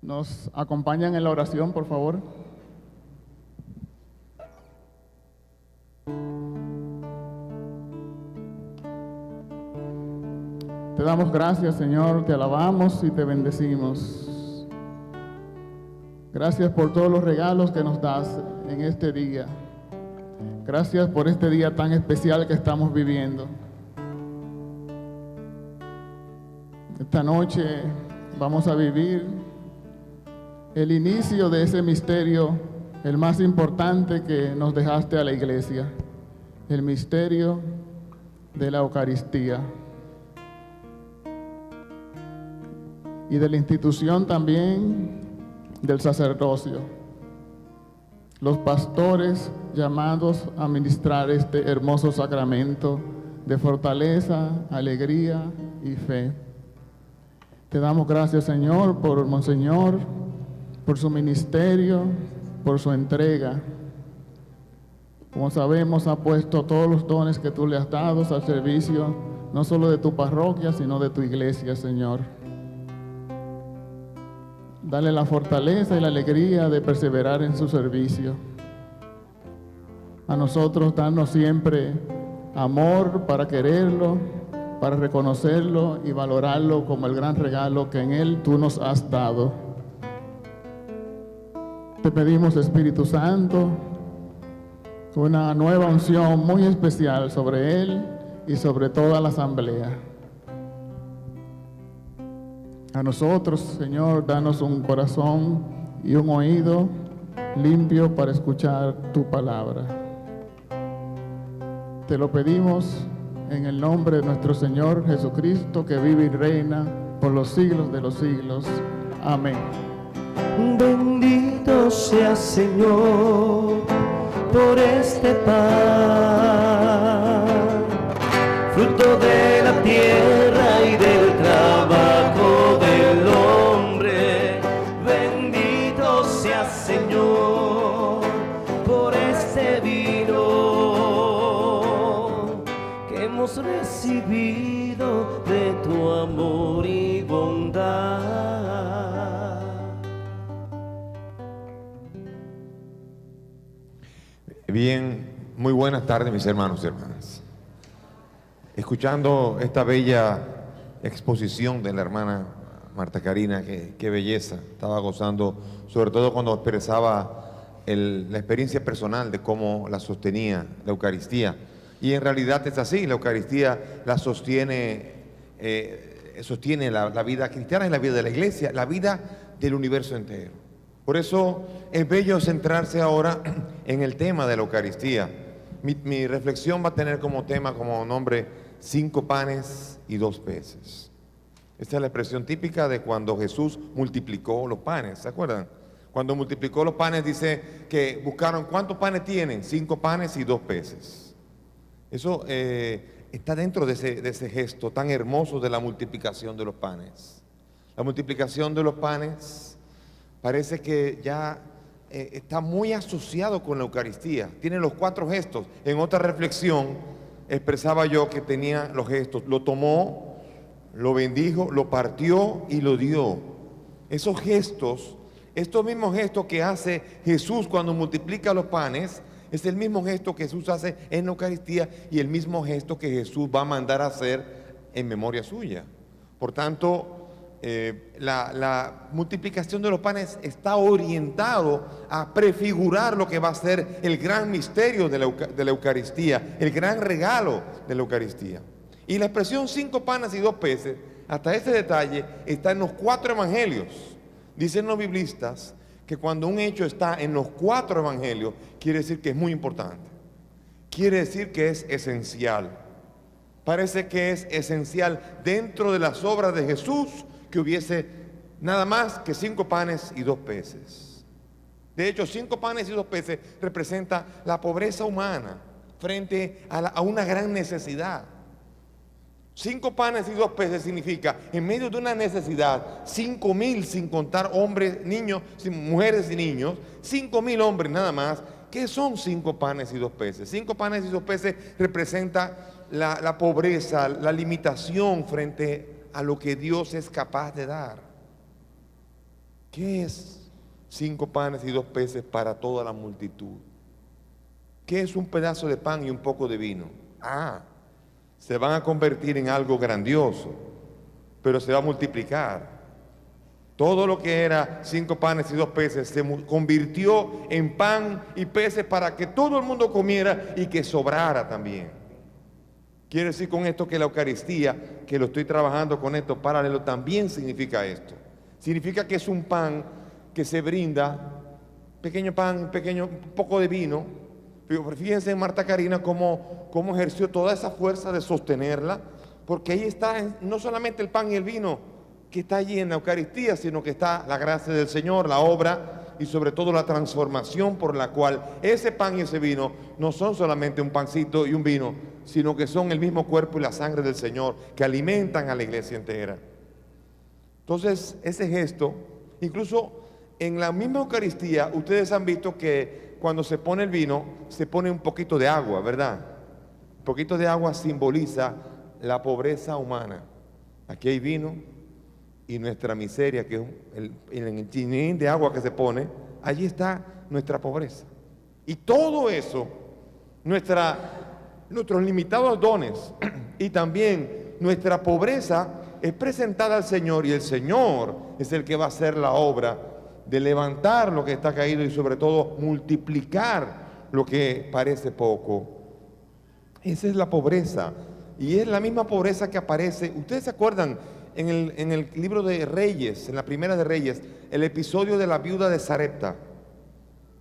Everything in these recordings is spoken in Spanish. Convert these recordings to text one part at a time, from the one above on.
¿Nos acompañan en la oración, por favor? Te damos gracias, Señor, te alabamos y te bendecimos. Gracias por todos los regalos que nos das en este día. Gracias por este día tan especial que estamos viviendo. Esta noche vamos a vivir el inicio de ese misterio, el más importante que nos dejaste a la iglesia, el misterio de la Eucaristía y de la institución también del sacerdocio, los pastores llamados a ministrar este hermoso sacramento de fortaleza, alegría y fe. Te damos gracias, Señor, por Monseñor, por su ministerio, por su entrega. Como sabemos, ha puesto todos los dones que tú le has dado al servicio, no solo de tu parroquia, sino de tu iglesia, Señor. Dale la fortaleza y la alegría de perseverar en su servicio. A nosotros, danos siempre amor para quererlo, para reconocerlo y valorarlo como el gran regalo que en Él tú nos has dado. Te pedimos, Espíritu Santo, una nueva unción muy especial sobre Él y sobre toda la asamblea. A nosotros, Señor, danos un corazón y un oído limpio para escuchar tu palabra. Te lo pedimos en el nombre de nuestro Señor Jesucristo, que vive y reina por los siglos de los siglos. Amén. Bendito seas, Señor, por este pan, fruto de la tierra y del trabajo del hombre. Bendito seas, Señor, por este vino que hemos recibido de tu amor y bondad. Bien, muy buenas tardes, mis hermanos y hermanas. Escuchando esta bella exposición de la hermana Marta Karina, qué belleza, estaba gozando, sobre todo cuando expresaba la experiencia personal de cómo la sostenía la Eucaristía. Y en realidad es así, la Eucaristía la sostiene la vida cristiana y la vida de la iglesia, la vida del universo entero. Por eso es bello centrarse ahora en el tema de la Eucaristía. Mi reflexión va a tener como tema, como nombre, 5 panes y 2 peces. Esta es la expresión típica de cuando Jesús multiplicó los panes, ¿se acuerdan? Cuando multiplicó los panes dice que buscaron, ¿cuántos panes tienen? 5 panes y 2 peces. Eso está dentro de ese gesto tan hermoso de la multiplicación de los panes. La multiplicación de los panes parece que ya está muy asociado con la Eucaristía. Tiene los 4 gestos. En otra reflexión expresaba yo que tenía los gestos. Lo tomó, lo bendijo, lo partió y lo dio. Esos gestos, estos mismos gestos que hace Jesús cuando multiplica los panes, es el mismo gesto que Jesús hace en la Eucaristía y el mismo gesto que Jesús va a mandar a hacer en memoria suya. Por tanto, la multiplicación de los panes está orientado a prefigurar lo que va a ser el gran misterio de la Eucaristía, el gran regalo de la Eucaristía. Y la expresión 5 panes y 2 peces, hasta ese detalle, está en los 4 evangelios. Dicen los biblistas que cuando un hecho está en los 4 evangelios, quiere decir que es muy importante. Quiere decir que es esencial. Parece que es esencial dentro de las obras de Jesús que hubiese nada más que 5 panes y 2 peces. De hecho, 5 panes y 2 peces representa la pobreza humana frente a una gran necesidad. 5 panes y 2 peces significa, en medio de una necesidad, 5,000 sin contar hombres, niños, mujeres y niños, 5,000 hombres nada más. ¿Qué son 5 panes y 2 peces? 5 panes y 2 peces representa la pobreza, la limitación frente a lo que Dios es capaz de dar. ¿Qué es 5 panes y 2 peces para toda la multitud? ¿Qué es un pedazo de pan y un poco de vino? Se van a convertir en algo grandioso, pero se va a multiplicar. Todo lo que era 5 panes y 2 peces se convirtió en pan y peces para que todo el mundo comiera y que sobrara también. Quiero decir con esto que la Eucaristía, que lo estoy trabajando con esto paralelo, también significa esto. Significa que es un pan que se brinda, pequeño pan, un poco de vino. Pero fíjense en Marta Karina cómo ejerció toda esa fuerza de sostenerla, porque ahí está no solamente el pan y el vino que está allí en la Eucaristía, sino que está la gracia del Señor, la obra y sobre todo la transformación por la cual ese pan y ese vino no son solamente un pancito y un vino, sino que son el mismo cuerpo y la sangre del Señor que alimentan a la iglesia entera. Entonces, ese gesto, incluso en la misma Eucaristía, ustedes han visto que cuando se pone el vino, se pone un poquito de agua, ¿verdad? Un poquito de agua simboliza la pobreza humana. Aquí hay vino y nuestra miseria, que es el chinín de agua que se pone, allí está nuestra pobreza. Y todo eso, nuestros limitados dones y también nuestra pobreza es presentada al Señor, y el Señor es el que va a hacer la obra de levantar lo que está caído y sobre todo multiplicar lo que parece poco. Esa es la pobreza, y es la misma pobreza que aparece. ¿Ustedes se acuerdan en el libro de Reyes, en la primera de Reyes, el episodio de la viuda de Sarepta?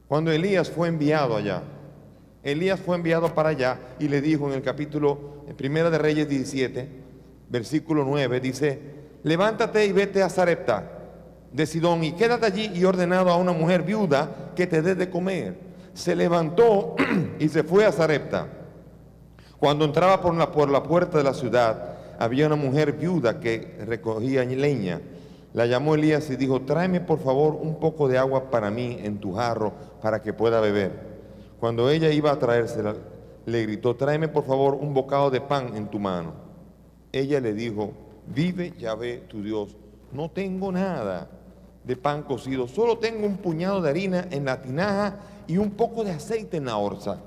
Cuando Elías fue enviado allá. Elías fue enviado para allá y le dijo en el capítulo, en primera de Reyes 17, versículo 9, dice: levántate y vete a Sarepta de Sidón y quédate allí y ordenado a una mujer viuda que te dé de comer. Se levantó y se fue a Sarepta. Cuando entraba por la puerta de la ciudad, había una mujer viuda que recogía leña. La llamó Elías y dijo: tráeme por favor un poco de agua para mí en tu jarro para que pueda beber. Cuando ella iba a traérsela, le gritó: tráeme por favor un bocado de pan en tu mano. Ella le dijo: vive Yahvé tu Dios, no tengo nada de pan cocido, solo tengo un puñado de harina en la tinaja y un poco de aceite en la orza.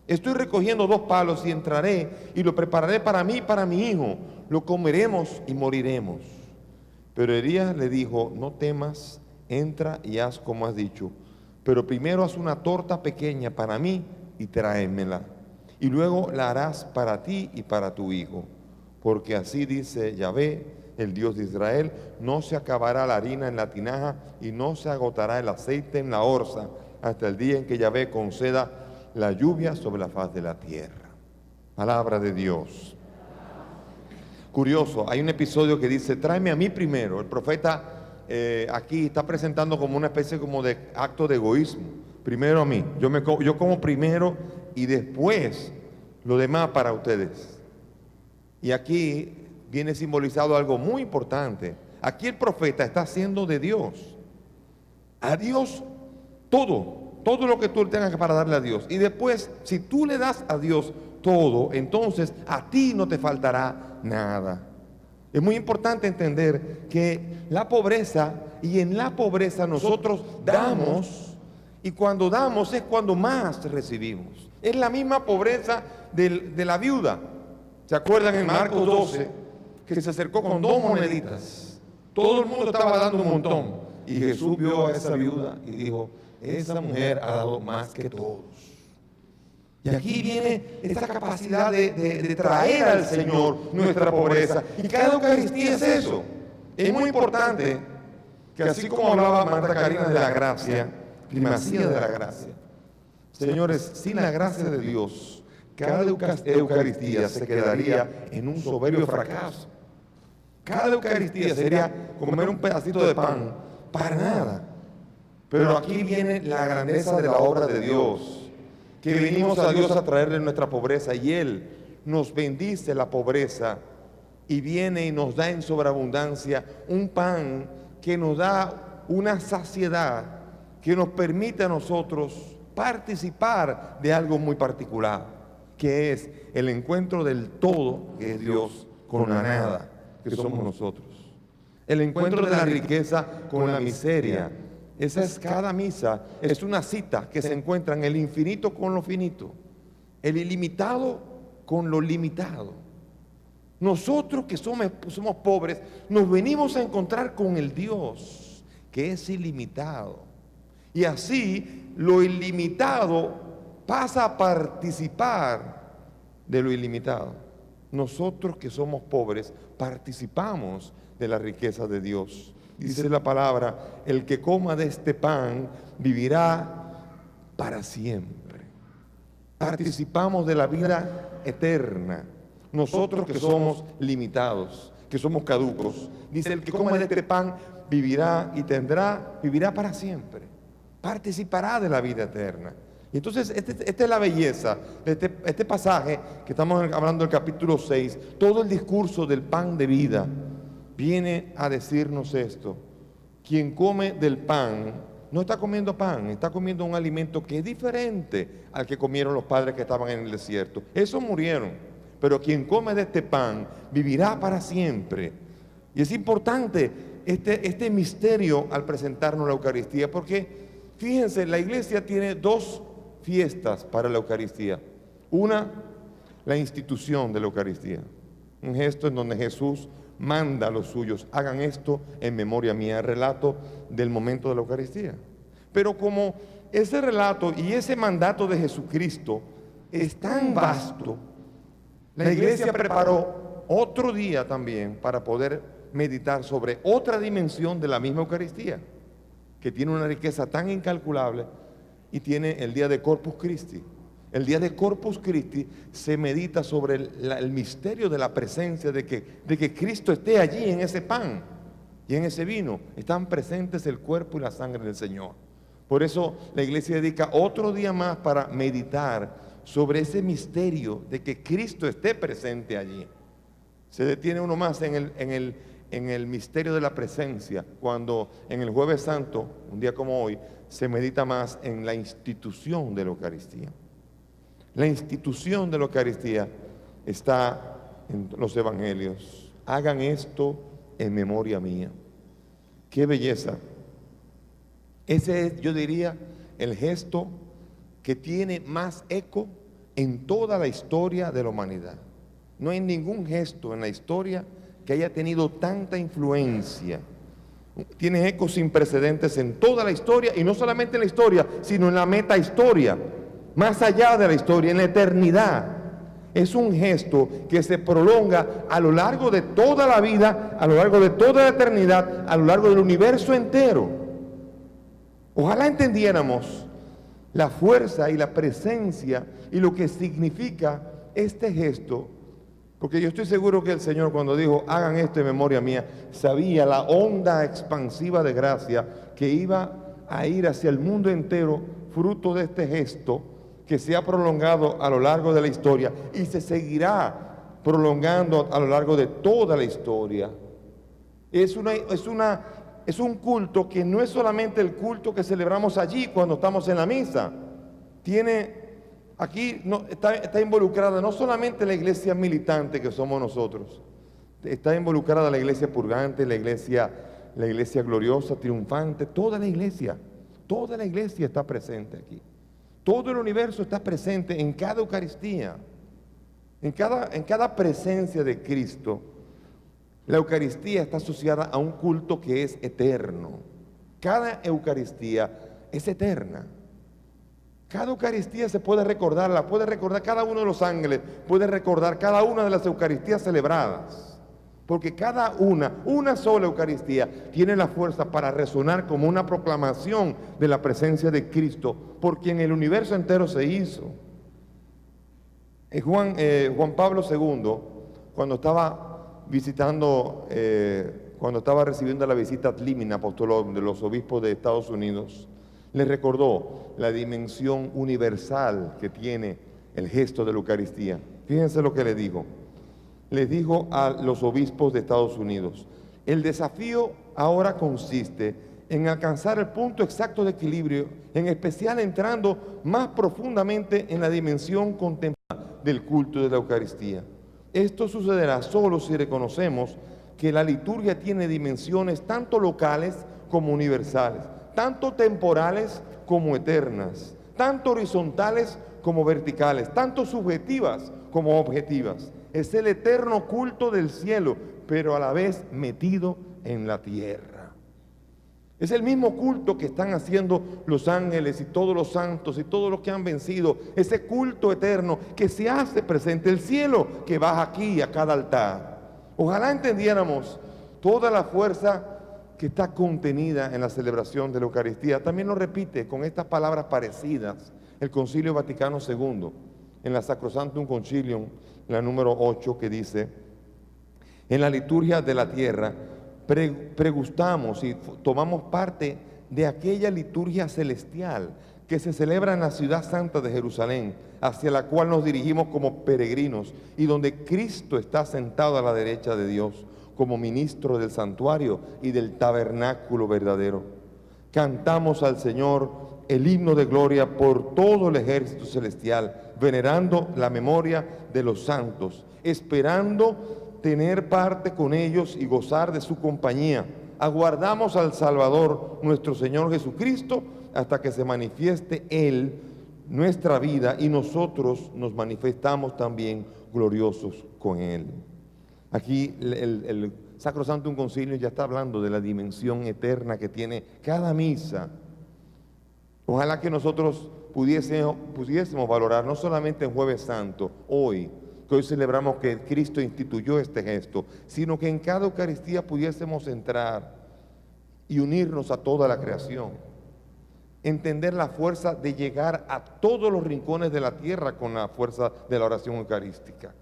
Estoy recogiendo 2 palos y entraré y lo prepararé para mí y para mi hijo. Lo comeremos y moriremos. Pero Elías le dijo: no temas, entra y haz como has dicho. Pero primero haz una torta pequeña para mí y tráemela. Y luego la harás para ti y para tu hijo. Porque así dice Yahvé, el Dios de Israel: no se acabará la harina en la tinaja y no se agotará el aceite en la orza hasta el día en que Yahvé conceda la lluvia sobre la faz de la tierra. Palabra de Dios. Curioso, hay un episodio que dice: tráeme a mí primero. El profeta aquí está presentando como una especie como de acto de egoísmo. Primero a mí, yo como primero y después lo demás para ustedes. Y aquí viene simbolizado algo muy importante. Aquí el profeta está haciendo de Dios, a Dios todo lo que tú tengas para darle a Dios. Y después, si tú le das a Dios todo, entonces a ti no te faltará nada. Es muy importante entender que la pobreza, y en la pobreza nosotros damos, y cuando damos es cuando más recibimos. Es la misma pobreza de la viuda. ¿Se acuerdan en Marcos 12 que se acercó con 2 moneditas? Todo el mundo estaba dando un montón, y Jesús vio a esa viuda y dijo: esa mujer ha dado más que todos. Y aquí viene esta capacidad de traer al Señor nuestra pobreza. Y cada Eucaristía es eso. Es muy importante que, así como hablaba Marta Karina de la gracia, primacía de la gracia, señores, sin la gracia de Dios, cada Eucaristía se quedaría en un soberbio fracaso. Cada Eucaristía sería comer un pedacito de pan para nada. Pero aquí viene la grandeza de la obra de Dios, que venimos a Dios a traerle nuestra pobreza, y Él nos bendice la pobreza y viene y nos da en sobreabundancia un pan que nos da una saciedad que nos permite a nosotros participar de algo muy particular, que es el encuentro del todo, que es Dios, con la nada, que somos nosotros. El encuentro de la riqueza con la miseria. Esa es cada misa, es una cita que se encuentra en el infinito con lo finito, el ilimitado con lo limitado. Nosotros que somos pobres, nos venimos a encontrar con el Dios que es ilimitado. Y así lo ilimitado pasa a participar de lo ilimitado. Nosotros que somos pobres participamos de la riqueza de Dios. Dice la palabra, el que coma de este pan vivirá para siempre. Participamos de la vida eterna. Nosotros que somos limitados, que somos caducos. Dice, el que coma de este pan vivirá y vivirá para siempre. Participará de la vida eterna. Y entonces, esta es la belleza de este pasaje que estamos hablando del capítulo 6. Todo el discurso del pan de vida viene a decirnos esto. Quien come del pan no está comiendo pan, está comiendo un alimento que es diferente al que comieron los padres que estaban en el desierto. Esos murieron, pero quien come de este pan vivirá para siempre. Y es importante este misterio al presentarnos la Eucaristía, porque fíjense, la iglesia tiene dos fiestas para la Eucaristía. Una, la institución de la Eucaristía, un gesto en donde Jesús manda a los suyos, hagan esto en memoria mía, el relato del momento de la Eucaristía. Pero como ese relato y ese mandato de Jesucristo es tan vasto, la iglesia preparó otro día también para poder meditar sobre otra dimensión de la misma Eucaristía, que tiene una riqueza tan incalculable, y tiene el día de Corpus Christi. El día de Corpus Christi se medita sobre el misterio de la presencia, de que Cristo esté allí en ese pan y en ese vino. Están presentes el cuerpo y la sangre del Señor. Por eso la iglesia dedica otro día más para meditar sobre ese misterio de que Cristo esté presente allí. Se detiene uno más en el misterio de la presencia, cuando en el Jueves Santo, un día como hoy, se medita más en la institución de la Eucaristía. La institución de la Eucaristía está en los Evangelios. Hagan esto en memoria mía. ¡Qué belleza! Ese es, yo diría, el gesto que tiene más eco en toda la historia de la humanidad. No hay ningún gesto en la historia que haya tenido tanta influencia. Tiene ecos sin precedentes en toda la historia, y no solamente en la historia, sino en la metahistoria, más allá de la historia, en la eternidad. Es un gesto que se prolonga a lo largo de toda la vida, a lo largo de toda la eternidad, a lo largo del universo entero. Ojalá entendiéramos la fuerza y la presencia y lo que significa este gesto. Porque yo estoy seguro que el Señor, cuando dijo, hagan esto en memoria mía, sabía la onda expansiva de gracia que iba a ir hacia el mundo entero, fruto de este gesto que se ha prolongado a lo largo de la historia y se seguirá prolongando a lo largo de toda la historia. Es un culto que no es solamente el culto que celebramos allí cuando estamos en la misa. Aquí está involucrada no solamente la iglesia militante que somos nosotros, está involucrada la iglesia purgante, la iglesia gloriosa, triunfante, toda la iglesia está presente aquí. Todo el universo está presente en cada Eucaristía, en cada presencia de Cristo. La Eucaristía está asociada a un culto que es eterno. Cada Eucaristía es eterna. Cada Eucaristía se puede recordar cada uno de los ángeles, puede recordar cada una de las Eucaristías celebradas. Porque cada una sola Eucaristía, tiene la fuerza para resonar como una proclamación de la presencia de Cristo, por quien el universo entero se hizo. Juan Pablo II, cuando estaba recibiendo la visita ad limina apostolum de los obispos de Estados Unidos, les recordó la dimensión universal que tiene el gesto de la Eucaristía. Fíjense lo que le dijo. Les dijo a los obispos de Estados Unidos: el desafío ahora consiste en alcanzar el punto exacto de equilibrio, en especial entrando más profundamente en la dimensión contemplativa del culto de la Eucaristía. Esto sucederá solo si reconocemos que la liturgia tiene dimensiones tanto locales como universales, tanto temporales como eternas, tanto horizontales como verticales, tanto subjetivas como objetivas. Es el eterno culto del cielo, pero a la vez metido en la tierra. Es el mismo culto que están haciendo los ángeles y todos los santos y todos los que han vencido. Ese culto eterno que se hace presente, el cielo que baja aquí a cada altar. Ojalá entendiéramos toda la fuerza que está contenida en la celebración de la Eucaristía. También lo repite con estas palabras parecidas el Concilio Vaticano II, en la Sacrosanctum Concilium, la número 8, que dice: en la liturgia de la tierra pregustamos y tomamos parte de aquella liturgia celestial que se celebra en la ciudad santa de Jerusalén, hacia la cual nos dirigimos como peregrinos y donde Cristo está sentado a la derecha de Dios como ministro del santuario y del tabernáculo verdadero. Cantamos al Señor el himno de gloria por todo el ejército celestial, venerando la memoria de los santos, esperando tener parte con ellos y gozar de su compañía. Aguardamos al Salvador, nuestro Señor Jesucristo, hasta que se manifieste Él, nuestra vida, y nosotros nos manifestamos también gloriosos con Él. Aquí el Sacrosanctum Concilium ya está hablando de la dimensión eterna que tiene cada misa. Ojalá que nosotros pudiésemos valorar, no solamente en Jueves Santo, hoy celebramos que Cristo instituyó este gesto, sino que en cada Eucaristía pudiésemos entrar y unirnos a toda la creación, entender la fuerza de llegar a todos los rincones de la tierra con la fuerza de la oración eucarística.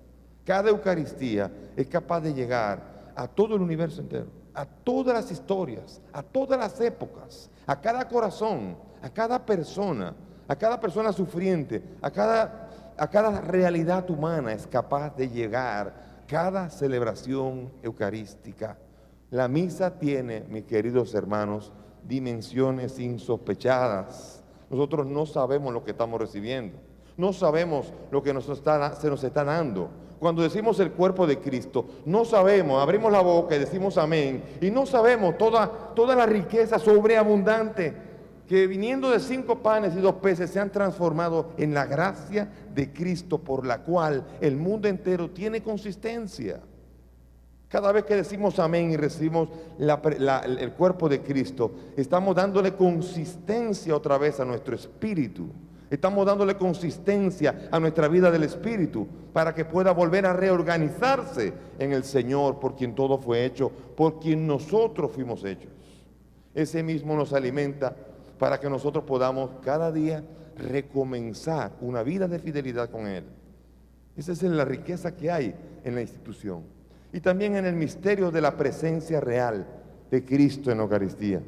Cada Eucaristía es capaz de llegar a todo el universo entero, a todas las historias, a todas las épocas, a cada corazón, a cada persona sufriente, a cada realidad humana es capaz de llegar cada celebración eucarística. La misa tiene, mis queridos hermanos, dimensiones insospechadas. Nosotros no sabemos lo que estamos recibiendo, no sabemos lo que se nos está dando. Cuando decimos el cuerpo de Cristo, no sabemos, abrimos la boca y decimos amén, y no sabemos toda la riqueza sobreabundante que viniendo de 5 panes y 2 peces se han transformado en la gracia de Cristo, por la cual el mundo entero tiene consistencia. Cada vez que decimos amén y recibimos el cuerpo de Cristo, estamos dándole consistencia otra vez a nuestro espíritu. Estamos dándole consistencia a nuestra vida del espíritu para que pueda volver a reorganizarse en el Señor, por quien todo fue hecho, por quien nosotros fuimos hechos. Ese mismo nos alimenta para que nosotros podamos cada día recomenzar una vida de fidelidad con Él. Esa es la riqueza que hay en la institución. Y también en el misterio de la presencia real de Cristo en la Eucaristía.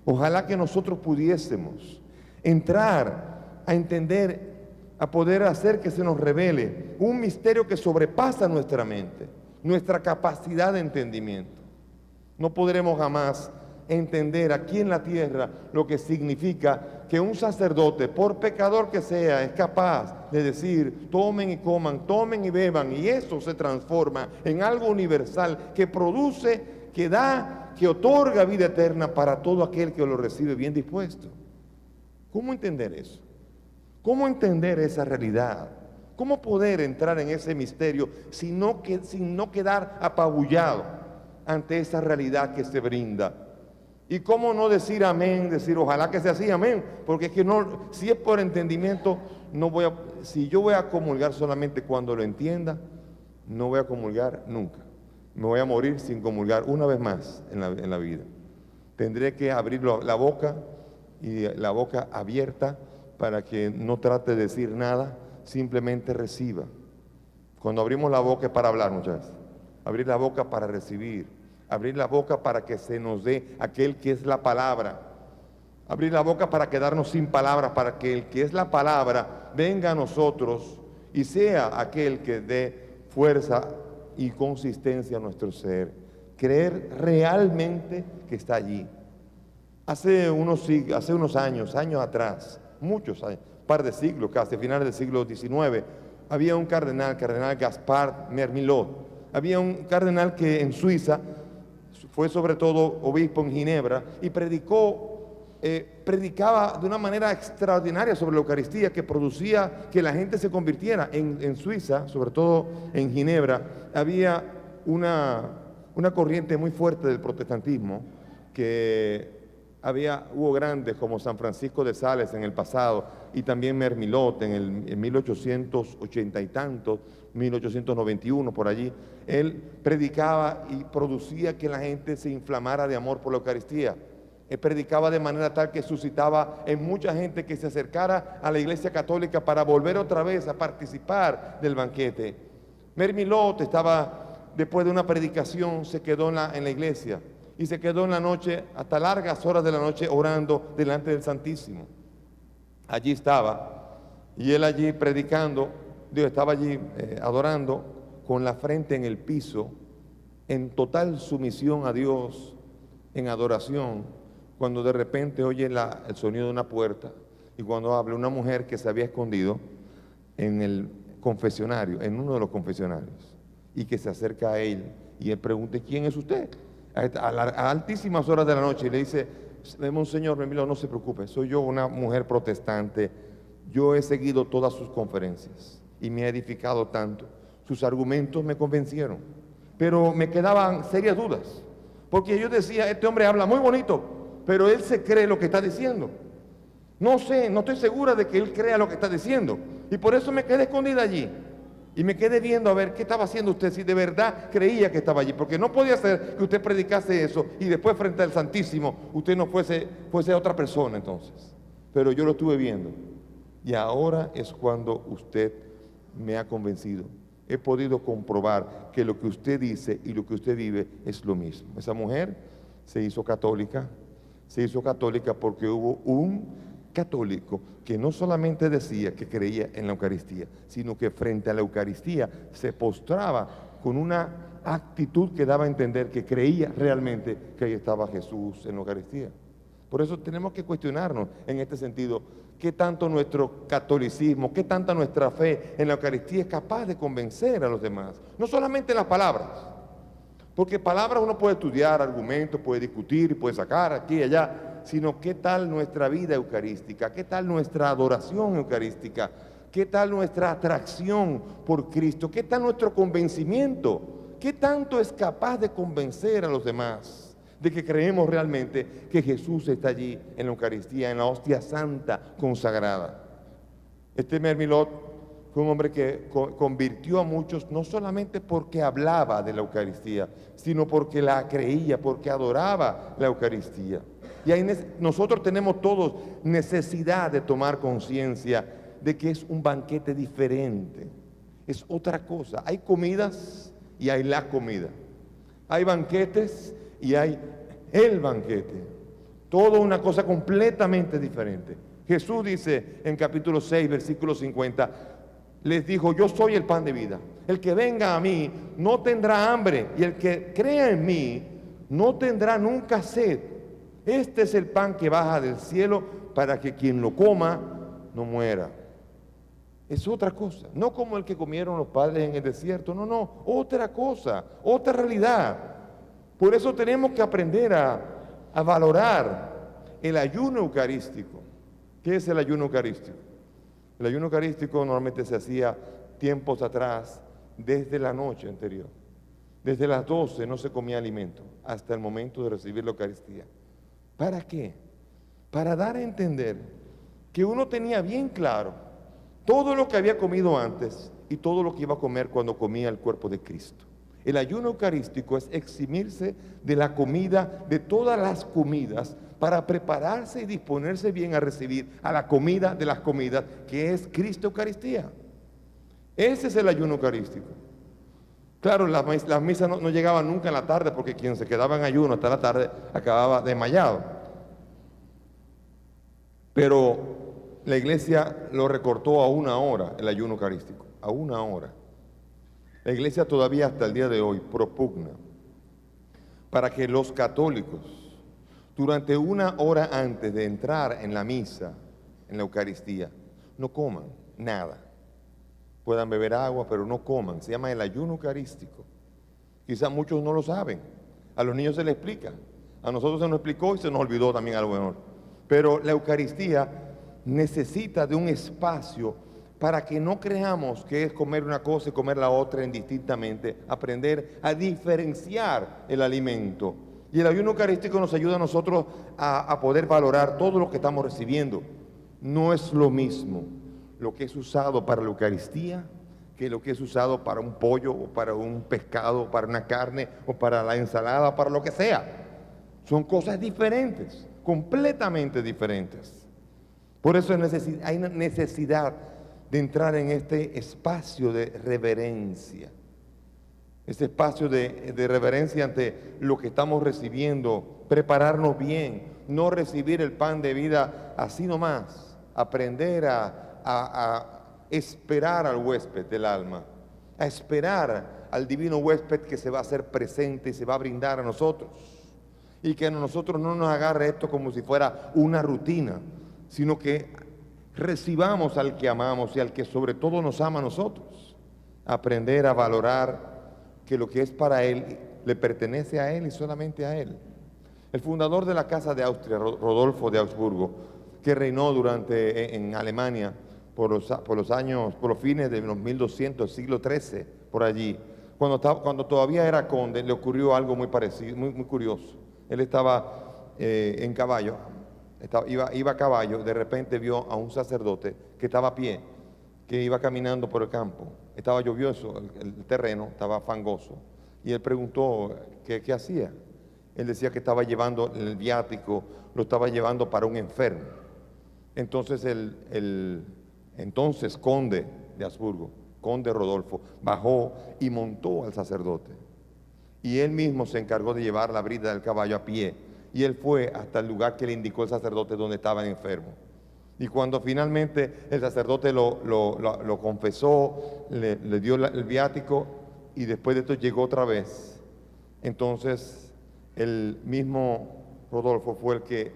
Ojalá que nosotros pudiésemos entrar a entender, a poder hacer que se nos revele un misterio que sobrepasa nuestra mente, nuestra capacidad de entendimiento. No podremos jamás entender aquí en la tierra lo que significa que un sacerdote, por pecador que sea, es capaz de decir: tomen y coman, tomen y beban, y eso se transforma en algo universal que produce, que da, que otorga vida eterna para todo aquel que lo recibe bien dispuesto. ¿Cómo entender eso? ¿Cómo entender esa realidad? ¿Cómo poder entrar en ese misterio sin no quedar apabullado ante esa realidad que se brinda? Y cómo no decir amén, decir ojalá que sea así, amén, porque es que no, si es por entendimiento, si yo voy a comulgar solamente cuando lo entienda, no voy a comulgar nunca. Me voy a morir sin comulgar una vez más en la vida. Tendré que abrir la boca, y la boca abierta, para que no trate de decir nada, simplemente reciba. Cuando abrimos la boca es para hablar muchas veces, abrir la boca para recibir. Abrir la boca para que se nos dé aquel que es la palabra. Abrir la boca para quedarnos sin palabras, para que el que es la palabra venga a nosotros y sea aquel que dé fuerza y consistencia a nuestro ser. Creer realmente que está allí. Hace unos años atrás, muchos años, un par de siglos casi, finales del siglo XIX, había un cardenal Gaspard Mermillot. Había un cardenal que en Suiza fue sobre todo obispo en Ginebra y predicaba de una manera extraordinaria sobre la Eucaristía, que producía que la gente se convirtiera. En Suiza, sobre todo en Ginebra, había una corriente muy fuerte del protestantismo, que hubo grandes como San Francisco de Sales en el pasado, y también Mermilot en 1880 y tantos, 1891 por allí. Él predicaba y producía que la gente se inflamara de amor por la Eucaristía. Él predicaba de manera tal que suscitaba en mucha gente que se acercara a la Iglesia Católica para volver otra vez a participar del banquete. Mermilot después de una predicación, se quedó en la iglesia y se quedó en la noche, hasta largas horas de la noche, orando delante del Santísimo. Allí estaba, y él allí predicando, estaba allí adorando con la frente en el piso, en total sumisión a Dios, en adoración, cuando de repente oye el sonido de una puerta, y cuando habla una mujer que se había escondido en el confesionario, en uno de los confesionarios, y que se acerca a él, y él pregunta: ¿quién es usted? A altísimas horas de la noche, y le dice: Monseñor Mermilot, no se preocupe, soy yo, una mujer protestante. Yo he seguido todas sus conferencias y me ha edificado tanto. Sus argumentos me convencieron, pero me quedaban serias dudas, porque yo decía: este hombre habla muy bonito, pero él se cree lo que está diciendo. No sé, no estoy segura de que él crea lo que está diciendo, y por eso me quedé escondida allí. Y me quedé viendo a ver qué estaba haciendo usted, si de verdad creía que estaba allí, porque no podía ser que usted predicase eso y después frente al Santísimo usted no fuese otra persona entonces. Pero yo lo estuve viendo, y ahora es cuando usted me ha convencido. He podido comprobar que lo que usted dice y lo que usted vive es lo mismo. Esa mujer se hizo católica porque hubo un católico que no solamente decía que creía en la Eucaristía, sino que frente a la Eucaristía se postraba con una actitud que daba a entender que creía realmente que ahí estaba Jesús en la Eucaristía. Por eso tenemos que cuestionarnos en este sentido: ¿qué tanto nuestro catolicismo, qué tanta nuestra fe en la Eucaristía es capaz de convencer a los demás? No solamente en las palabras, porque palabras uno puede estudiar, argumentos, puede discutir, puede sacar aquí y allá, sino qué tal nuestra vida eucarística, qué tal nuestra adoración eucarística, qué tal nuestra atracción por Cristo, qué tal nuestro convencimiento, qué tanto es capaz de convencer a los demás de que creemos realmente que Jesús está allí en la Eucaristía, en la hostia santa consagrada. Este Mermilot fue un hombre que convirtió a muchos, no solamente porque hablaba de la Eucaristía, sino porque la creía, porque adoraba la Eucaristía. Y ahí nosotros tenemos todos necesidad de tomar conciencia de que es un banquete diferente, es otra cosa. Hay comidas y hay la comida, hay banquetes y hay el banquete, todo una cosa completamente diferente. Jesús dice en capítulo 6, versículo 50, les dijo: yo soy el pan de vida, el que venga a mí no tendrá hambre, y el que crea en mí no tendrá nunca sed. Este es el pan que baja del cielo para que quien lo coma no muera. Es otra cosa, no como el que comieron los padres en el desierto, no, otra cosa, otra realidad. Por eso tenemos que aprender a valorar el ayuno eucarístico. ¿Qué es el ayuno eucarístico? El ayuno eucarístico normalmente se hacía tiempos atrás, desde la noche anterior. Desde las 12 no se comía alimento hasta el momento de recibir la Eucaristía. ¿Para qué? Para dar a entender que uno tenía bien claro todo lo que había comido antes y todo lo que iba a comer cuando comía el cuerpo de Cristo. El ayuno eucarístico es eximirse de la comida, de todas las comidas, para prepararse y disponerse bien a recibir a la comida de las comidas, que es Cristo Eucaristía. Ese es el ayuno eucarístico. Claro, las misas no llegaban nunca en la tarde, porque quien se quedaba en ayuno hasta la tarde acababa desmayado. Pero la iglesia lo recortó a 1 hora, el ayuno eucarístico, a 1 hora. La iglesia todavía hasta el día de hoy propugna para que los católicos, durante 1 hora antes de entrar en la misa, en la Eucaristía, no coman nada. Puedan beber agua, pero no coman. Se llama el ayuno eucarístico. Quizás muchos no lo saben. A los niños se les explica. A nosotros se nos explicó y se nos olvidó también a lo mejor. Pero la Eucaristía necesita de un espacio para que no creamos que es comer una cosa y comer la otra indistintamente. Aprender a diferenciar el alimento. Y el ayuno eucarístico nos ayuda a nosotros a poder valorar todo lo que estamos recibiendo. No es lo mismo lo que es usado para la Eucaristía que lo que es usado para un pollo o para un pescado, para una carne o para la ensalada, para lo que sea. Son cosas diferentes, completamente diferentes. Por eso hay una necesidad de entrar en este espacio de reverencia. Este espacio de reverencia ante lo que estamos recibiendo, prepararnos bien, no recibir el pan de vida así nomás, aprender a esperar al huésped del alma, a esperar al divino huésped que se va a hacer presente y se va a brindar a nosotros. Y que a nosotros no nos agarre esto como si fuera una rutina, sino que recibamos al que amamos y al que sobre todo nos ama a nosotros. Aprender a valorar que lo que es para Él le pertenece a Él y solamente a Él. El fundador de la Casa de Austria, Rodolfo de Augsburgo, que reinó en Alemania por los fines de los 1200, siglo XIII, por allí, cuando todavía era conde, le ocurrió algo muy parecido, muy curioso. Él estaba en caballo, iba a caballo, de repente vio a un sacerdote que estaba a pie, que iba caminando por el campo. Estaba lluvioso, el terreno estaba fangoso. Y él preguntó qué hacía. Él decía que estaba llevando el viático, lo estaba llevando para un enfermo. Entonces el entonces conde de Habsburgo, conde Rodolfo, bajó y montó al sacerdote. Y él mismo se encargó de llevar la brida del caballo a pie. Y él fue hasta el lugar que le indicó el sacerdote donde estaba el enfermo. Y cuando finalmente el sacerdote lo confesó, le dio el viático y después de esto llegó otra vez. Entonces el mismo Rodolfo fue el que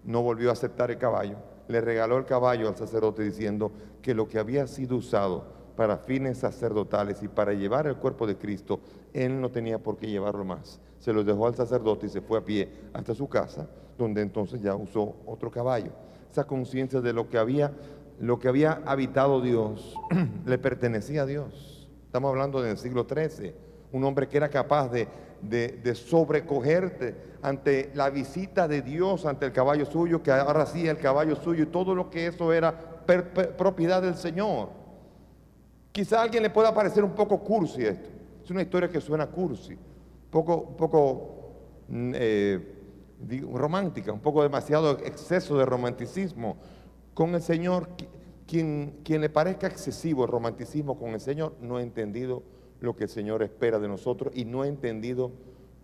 no volvió a aceptar el caballo. Le regaló el caballo al sacerdote diciendo que lo que había sido usado para fines sacerdotales y para llevar el cuerpo de Cristo, él no tenía por qué llevarlo más. Se lo dejó al sacerdote y se fue a pie hasta su casa, donde entonces ya usó otro caballo. Esa conciencia de lo que había habitado Dios, le pertenecía a Dios. Estamos hablando del siglo XIII, un hombre que era capaz de sobrecogerte ante la visita de Dios, ante el caballo suyo, que ahora sí el caballo suyo, y todo lo que eso era propiedad del Señor. Quizá a alguien le pueda parecer un poco cursi esto. Es una historia que suena cursi, un poco romántica, un poco demasiado exceso de romanticismo con el Señor. Quien le parezca excesivo el romanticismo con el Señor no ha entendido lo que el Señor espera de nosotros y no ha entendido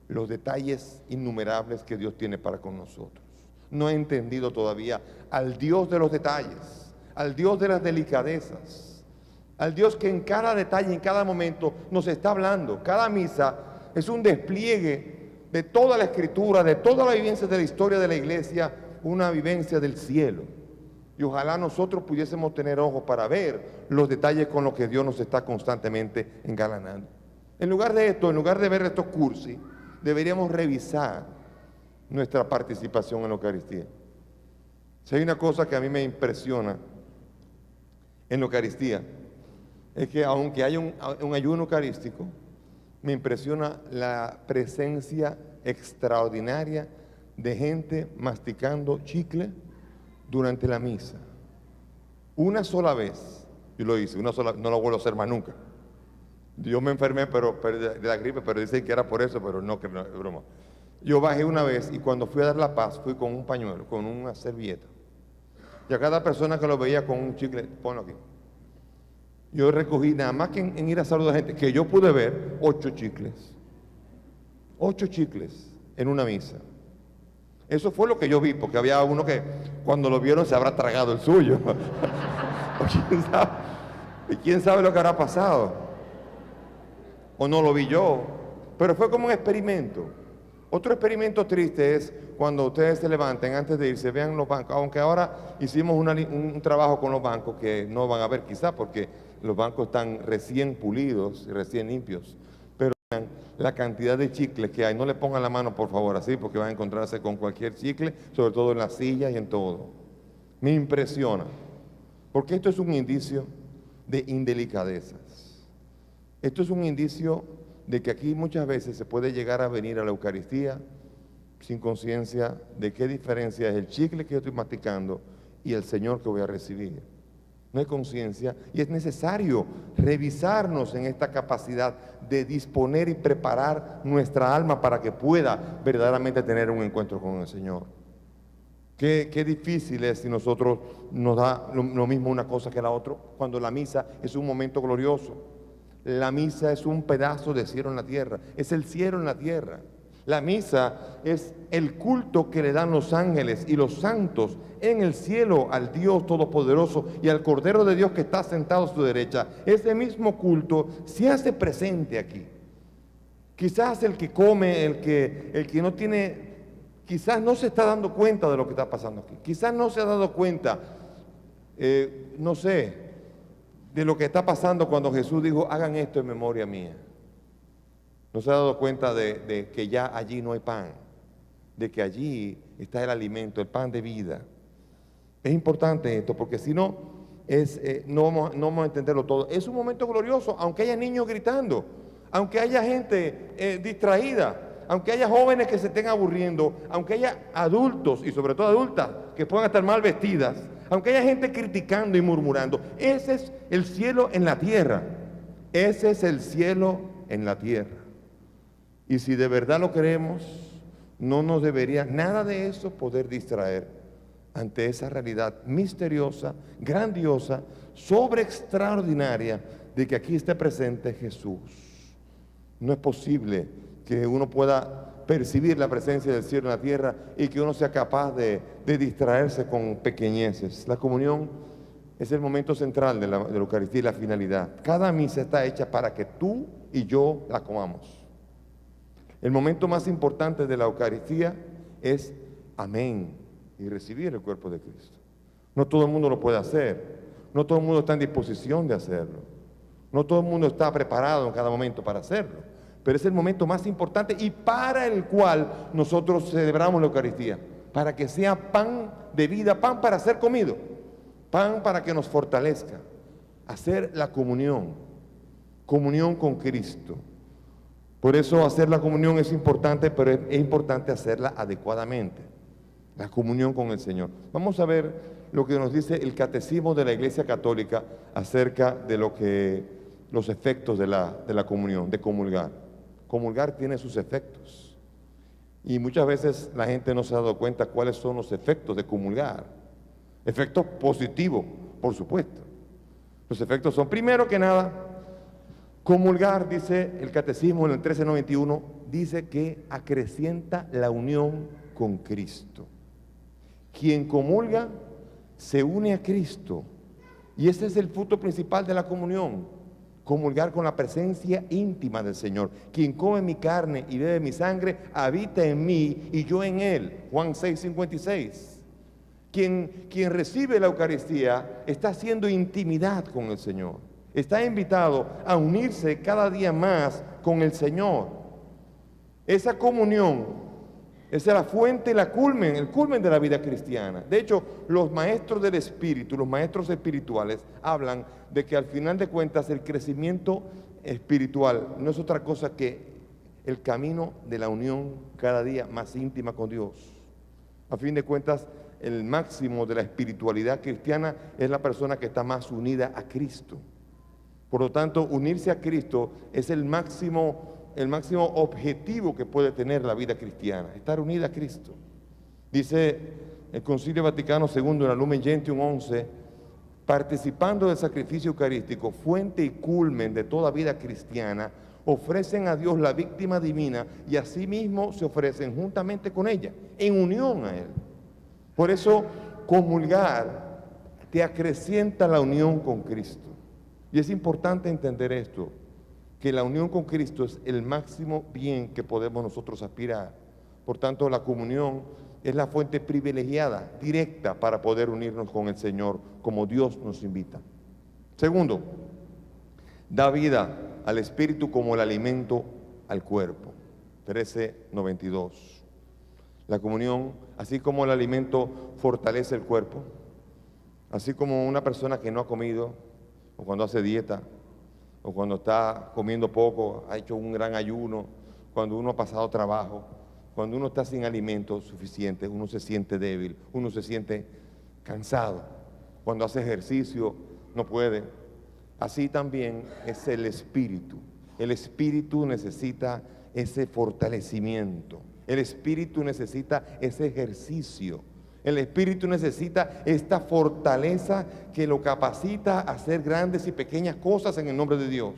los detalles innumerables que Dios tiene para con nosotros. No ha entendido todavía al Dios de los detalles, al Dios de las delicadezas, al Dios que en cada detalle, en cada momento nos está hablando. Cada misa es un despliegue de toda la Escritura, de toda la vivencia de la historia de la iglesia, una vivencia del cielo. Y ojalá nosotros pudiésemos tener ojos para ver los detalles con los que Dios nos está constantemente engalanando. En lugar de esto, en lugar de ver estos cursi, deberíamos revisar nuestra participación en la Eucaristía. Si hay una cosa que a mí me impresiona en la Eucaristía, es que aunque haya un ayuno eucarístico, me impresiona la presencia extraordinaria de gente masticando chicle durante la misa. Una sola vez, yo lo hice, no lo vuelvo a hacer más nunca. Yo me enfermé de la gripe, pero dicen que era por eso, pero no, que no es broma. Yo bajé una vez y cuando fui a dar la paz, fui con un pañuelo, con una servilleta. Y a cada persona que lo veía con un chicle, ponlo aquí. Yo recogí, nada más que en ir a saludar a gente, que yo pude ver 8 chicles. 8 chicles en una misa. Eso fue lo que yo vi, porque había uno que cuando lo vieron se habrá tragado el suyo. ¿Quién sabe lo que habrá pasado? O no lo vi yo. Pero fue como un experimento. Otro experimento triste es cuando ustedes se levanten antes de irse, vean los bancos. Aunque ahora hicimos un trabajo con los bancos que no van a ver quizá porque los bancos están recién pulidos y recién limpios. Pero vean la cantidad de chicles que hay. No le pongan la mano, por favor, así, porque van a encontrarse con cualquier chicle, sobre todo en las sillas y en todo. Me impresiona, porque esto es un indicio de indelicadezas. Esto es un indicio de que aquí muchas veces se puede llegar a venir a la Eucaristía sin conciencia de qué diferencia es el chicle que yo estoy masticando y el Señor que voy a recibir. No hay conciencia y es necesario revisarnos en esta capacidad de disponer y preparar nuestra alma para que pueda verdaderamente tener un encuentro con el Señor. Qué difícil es si nosotros nos da lo mismo una cosa que la otra, cuando la misa es un momento glorioso. La misa es un pedazo de cielo en la tierra, es el cielo en la tierra. La misa es el culto que le dan los ángeles y los santos en el cielo al Dios Todopoderoso y al Cordero de Dios que está sentado a su derecha. Ese mismo culto se hace presente aquí. Quizás el que come, el que no tiene, quizás no se está dando cuenta de lo que está pasando aquí. Quizás no se ha dado cuenta, no sé, de lo que está pasando cuando Jesús dijo, hagan esto en memoria mía. No se ha dado cuenta de que ya allí no hay pan, de que allí está el alimento, el pan de vida. Es importante esto, porque si no, no vamos a entenderlo todo. Es un momento glorioso, aunque haya niños gritando, aunque haya gente distraída, aunque haya jóvenes que se estén aburriendo, aunque haya adultos y sobre todo adultas que puedan estar mal vestidas, aunque haya gente criticando y murmurando. Ese es el cielo en la tierra. Ese es el cielo en la tierra. Y si de verdad lo creemos, no nos debería nada de eso poder distraer ante esa realidad misteriosa, grandiosa, sobreextraordinaria de que aquí esté presente Jesús. No es posible que uno pueda percibir la presencia del cielo en la tierra y que uno sea capaz de distraerse con pequeñeces. La comunión es el momento central de la Eucaristía y la finalidad. Cada misa está hecha para que tú y yo la comamos. El momento más importante de la Eucaristía es amén y recibir el cuerpo de Cristo. No todo el mundo lo puede hacer, no todo el mundo está en disposición de hacerlo, no todo el mundo está preparado en cada momento para hacerlo, pero es el momento más importante y para el cual nosotros celebramos la Eucaristía, para que sea pan de vida, pan para ser comido, pan para que nos fortalezca, hacer la comunión con Cristo. Por eso hacer la comunión es importante, pero es importante hacerla adecuadamente. La comunión con el Señor. Vamos a ver lo que nos dice el Catecismo de la Iglesia Católica acerca de los efectos de la comunión, de comulgar. Comulgar tiene sus efectos. Y muchas veces la gente no se ha dado cuenta cuáles son los efectos de comulgar. Efectos positivos, por supuesto. Los efectos son, primero que nada, comulgar, dice el Catecismo en el 1391, dice que acrecienta la unión con Cristo. Quien comulga se une a Cristo. Y ese es el fruto principal de la comunión. Comulgar con la presencia íntima del Señor. Quien come mi carne y bebe mi sangre, habita en mí y yo en él. Juan 6:56. Quien recibe la Eucaristía está haciendo intimidad con el Señor. Está invitado a unirse cada día más con el Señor. Esa comunión es la fuente, el culmen de la vida cristiana. De hecho, los maestros del espíritu, los maestros espirituales, hablan de que al final de cuentas el crecimiento espiritual no es otra cosa que el camino de la unión cada día más íntima con Dios. A fin de cuentas, el máximo de la espiritualidad cristiana es la persona que está más unida a Cristo. Por lo tanto, unirse a Cristo es el máximo objetivo que puede tener la vida cristiana, estar unida a Cristo. Dice el Concilio Vaticano II en la Lumen Gentium 11, participando del sacrificio eucarístico, fuente y culmen de toda vida cristiana, ofrecen a Dios la víctima divina y asimismo se ofrecen juntamente con ella, en unión a Él. Por eso, comulgar te acrecienta la unión con Cristo. Y es importante entender esto, que la unión con Cristo es el máximo bien que podemos nosotros aspirar. Por tanto, la comunión es la fuente privilegiada, directa, para poder unirnos con el Señor, como Dios nos invita. Segundo, da vida al Espíritu como el alimento al cuerpo. 13:92. La comunión, así como el alimento fortalece el cuerpo, así como una persona que no ha comido, o cuando hace dieta, o cuando está comiendo poco, ha hecho un gran ayuno, cuando uno ha pasado trabajo, cuando uno está sin alimento suficiente, uno se siente débil, uno se siente cansado. Cuando hace ejercicio, no puede. Así también es el espíritu. El espíritu necesita ese fortalecimiento. El espíritu necesita ese ejercicio. El espíritu necesita esta fortaleza que lo capacita a hacer grandes y pequeñas cosas en el nombre de Dios.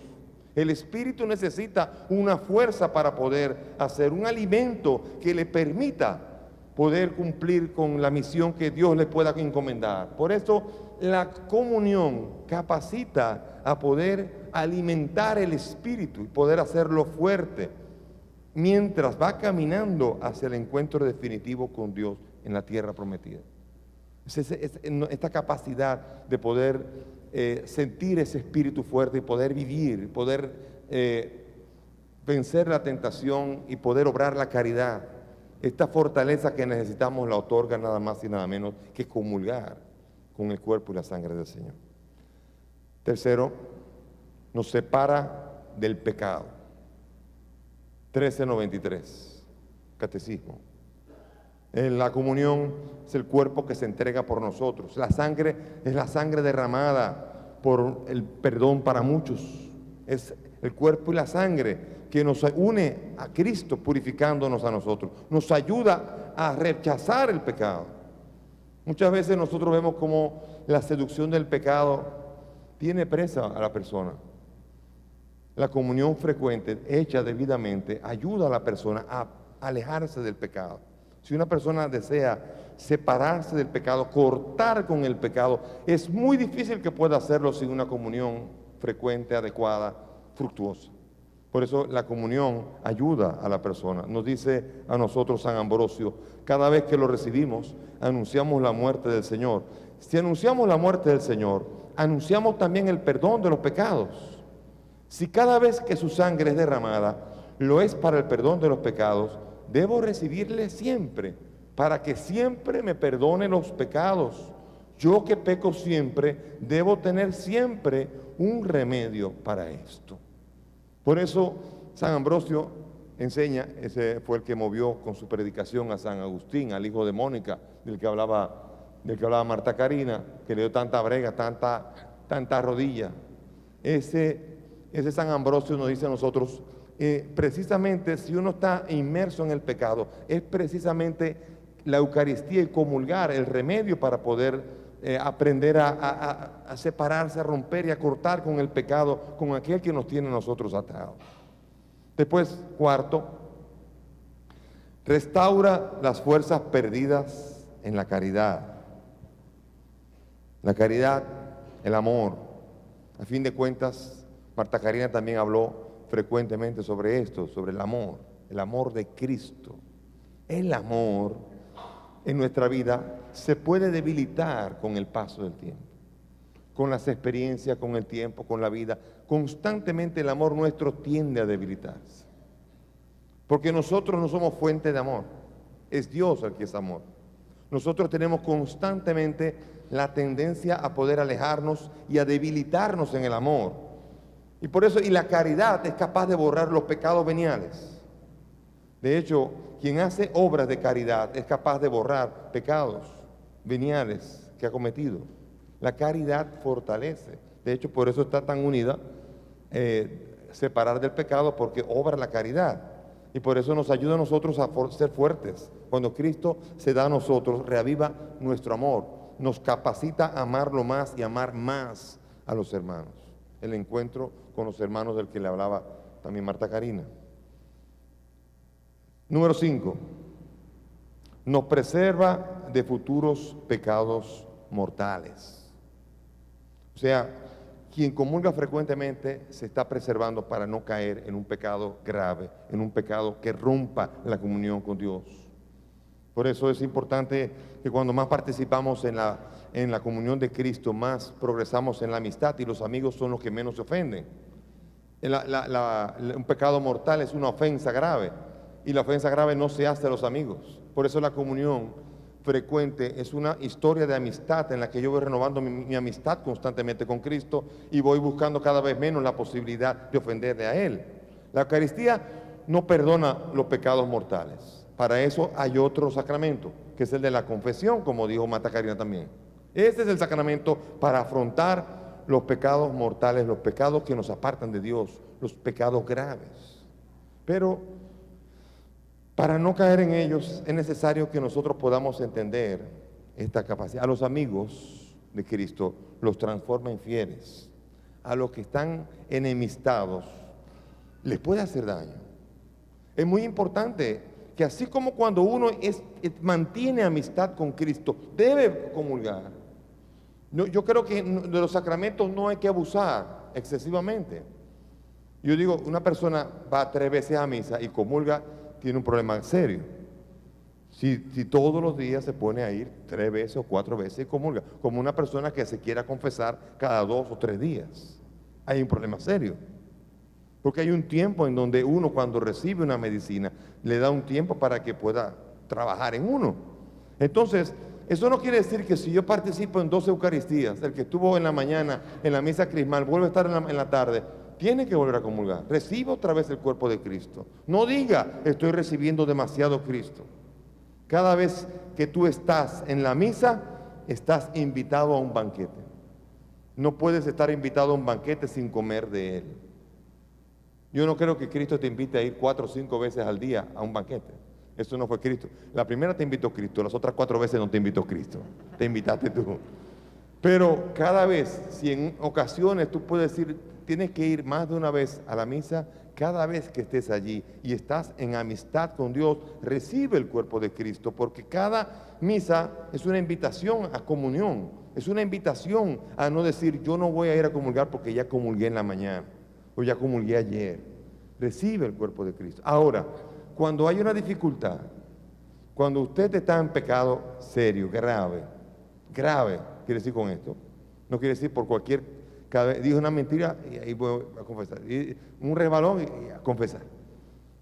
El espíritu necesita una fuerza para poder hacer un alimento que le permita poder cumplir con la misión que Dios le pueda encomendar. Por eso la comunión capacita a poder alimentar el espíritu y poder hacerlo fuerte mientras va caminando hacia el encuentro definitivo con Dios en la tierra prometida. Esta capacidad de poder sentir ese espíritu fuerte y poder vivir, poder vencer la tentación y poder obrar la caridad. Esta fortaleza que necesitamos la otorga nada más y nada menos que comulgar con el cuerpo y la sangre del Señor. Tercero, nos separa del pecado. 13:93, Catecismo. La comunión es el cuerpo que se entrega por nosotros. La sangre es la sangre derramada por el perdón para muchos. Es el cuerpo y la sangre que nos une a Cristo purificándonos a nosotros. Nos ayuda a rechazar el pecado. Muchas veces nosotros vemos como la seducción del pecado tiene presa a la persona. La comunión frecuente, hecha debidamente, ayuda a la persona a alejarse del pecado. Si una persona desea separarse del pecado, cortar con el pecado, es muy difícil que pueda hacerlo sin una comunión frecuente, adecuada, fructuosa. Por eso la comunión ayuda a la persona. Nos dice a nosotros San Ambrosio, cada vez que lo recibimos, anunciamos la muerte del Señor. Si anunciamos la muerte del Señor, anunciamos también el perdón de los pecados. Si cada vez que su sangre es derramada, lo es para el perdón de los pecados, debo recibirle siempre, para que siempre me perdone los pecados. Yo que peco siempre, debo tener siempre un remedio para esto. Por eso San Ambrosio enseña, ese fue el que movió con su predicación a San Agustín, al hijo de Mónica, del que hablaba Marta Karina, que le dio tanta brega, tanta rodilla. Ese San Ambrosio nos dice a nosotros, precisamente si uno está inmerso en el pecado, es precisamente la Eucaristía y comulgar el remedio para poder aprender a separarse, a romper y a cortar con el pecado, con aquel que nos tiene a nosotros atados. Después, cuarto, restaura las fuerzas perdidas en la caridad. La caridad, el amor. A fin de cuentas, Marta Karina también habló frecuentemente sobre esto, sobre el amor de Cristo. El amor en nuestra vida se puede debilitar con el paso del tiempo, con las experiencias, con el tiempo, con la vida. Constantemente el amor nuestro tiende a debilitarse, porque nosotros no somos fuente de amor, es Dios el que es amor. Nosotros tenemos constantemente la tendencia a poder alejarnos y a debilitarnos en el amor. Y por eso, y la caridad es capaz de borrar los pecados veniales. De hecho, quien hace obras de caridad es capaz de borrar pecados veniales que ha cometido. La caridad fortalece. De hecho, por eso está tan unida, separar del pecado, porque obra la caridad. Y por eso nos ayuda a nosotros a ser fuertes. Cuando Cristo se da a nosotros, reaviva nuestro amor, nos capacita a amarlo más y amar más a los hermanos. El encuentro con los hermanos del que le hablaba también Marta Karina. Número 5, nos preserva de futuros pecados mortales. O sea, quien comulga frecuentemente se está preservando para no caer en un pecado grave, en un pecado que rompa la comunión con Dios. Por eso es importante que cuando más participamos en la comunión de Cristo, más progresamos en la amistad, y los amigos son los que menos se ofenden. Un pecado mortal es una ofensa grave, y la ofensa grave no se hace a los amigos. Por eso la comunión frecuente es una historia de amistad en la que yo voy renovando mi amistad constantemente con Cristo y voy buscando cada vez menos la posibilidad de ofenderle a Él. La Eucaristía no perdona los pecados mortales. Para eso hay otro sacramento, que es el de la confesión, como dijo Marta Karina también. Este es el sacramento para afrontar los pecados mortales, los pecados que nos apartan de Dios, los pecados graves. Pero para no caer en ellos es necesario que nosotros podamos entender esta capacidad. A los amigos de Cristo los transforma en fieles. A los que están enemistados les puede hacer daño. Es muy importante que así como cuando uno mantiene amistad con Cristo, debe comulgar. No, yo creo que de los sacramentos no hay que abusar excesivamente. Yo digo, una persona va 3 veces a misa y comulga, tiene un problema serio. Si todos los días se pone a ir 3 veces o 4 veces y comulga, como una persona que se quiera confesar cada 2 o 3 días, hay un problema serio. Porque hay un tiempo en donde uno, cuando recibe una medicina, le da un tiempo para que pueda trabajar en uno. Entonces, eso no quiere decir que si yo participo en 2 Eucaristías, el que estuvo en la mañana en la misa crismal, vuelve a estar en la tarde, tiene que volver a comulgar. Reciba otra vez el cuerpo de Cristo. No diga, estoy recibiendo demasiado Cristo. Cada vez que tú estás en la misa, estás invitado a un banquete. No puedes estar invitado a un banquete sin comer de él. Yo no creo que Cristo te invite a ir 4 o 5 veces al día a un banquete. Eso no fue Cristo. La primera te invitó Cristo, las otras 4 veces no te invitó Cristo. Te invitaste tú. Pero cada vez, si en ocasiones tú puedes decir, tienes que ir más de una vez a la misa, cada vez que estés allí y estás en amistad con Dios, recibe el cuerpo de Cristo, porque cada misa es una invitación a comunión, es una invitación a no decir, yo no voy a ir a comulgar porque ya comulgué en la mañana o ya comulgué ayer. Recibe el cuerpo de Cristo. Ahora, cuando hay una dificultad, cuando usted está en pecado serio, grave, quiere decir con esto, no quiere decir por cualquier, cada vez dijo una mentira y ahí voy a confesar, y un resbalón y a confesar,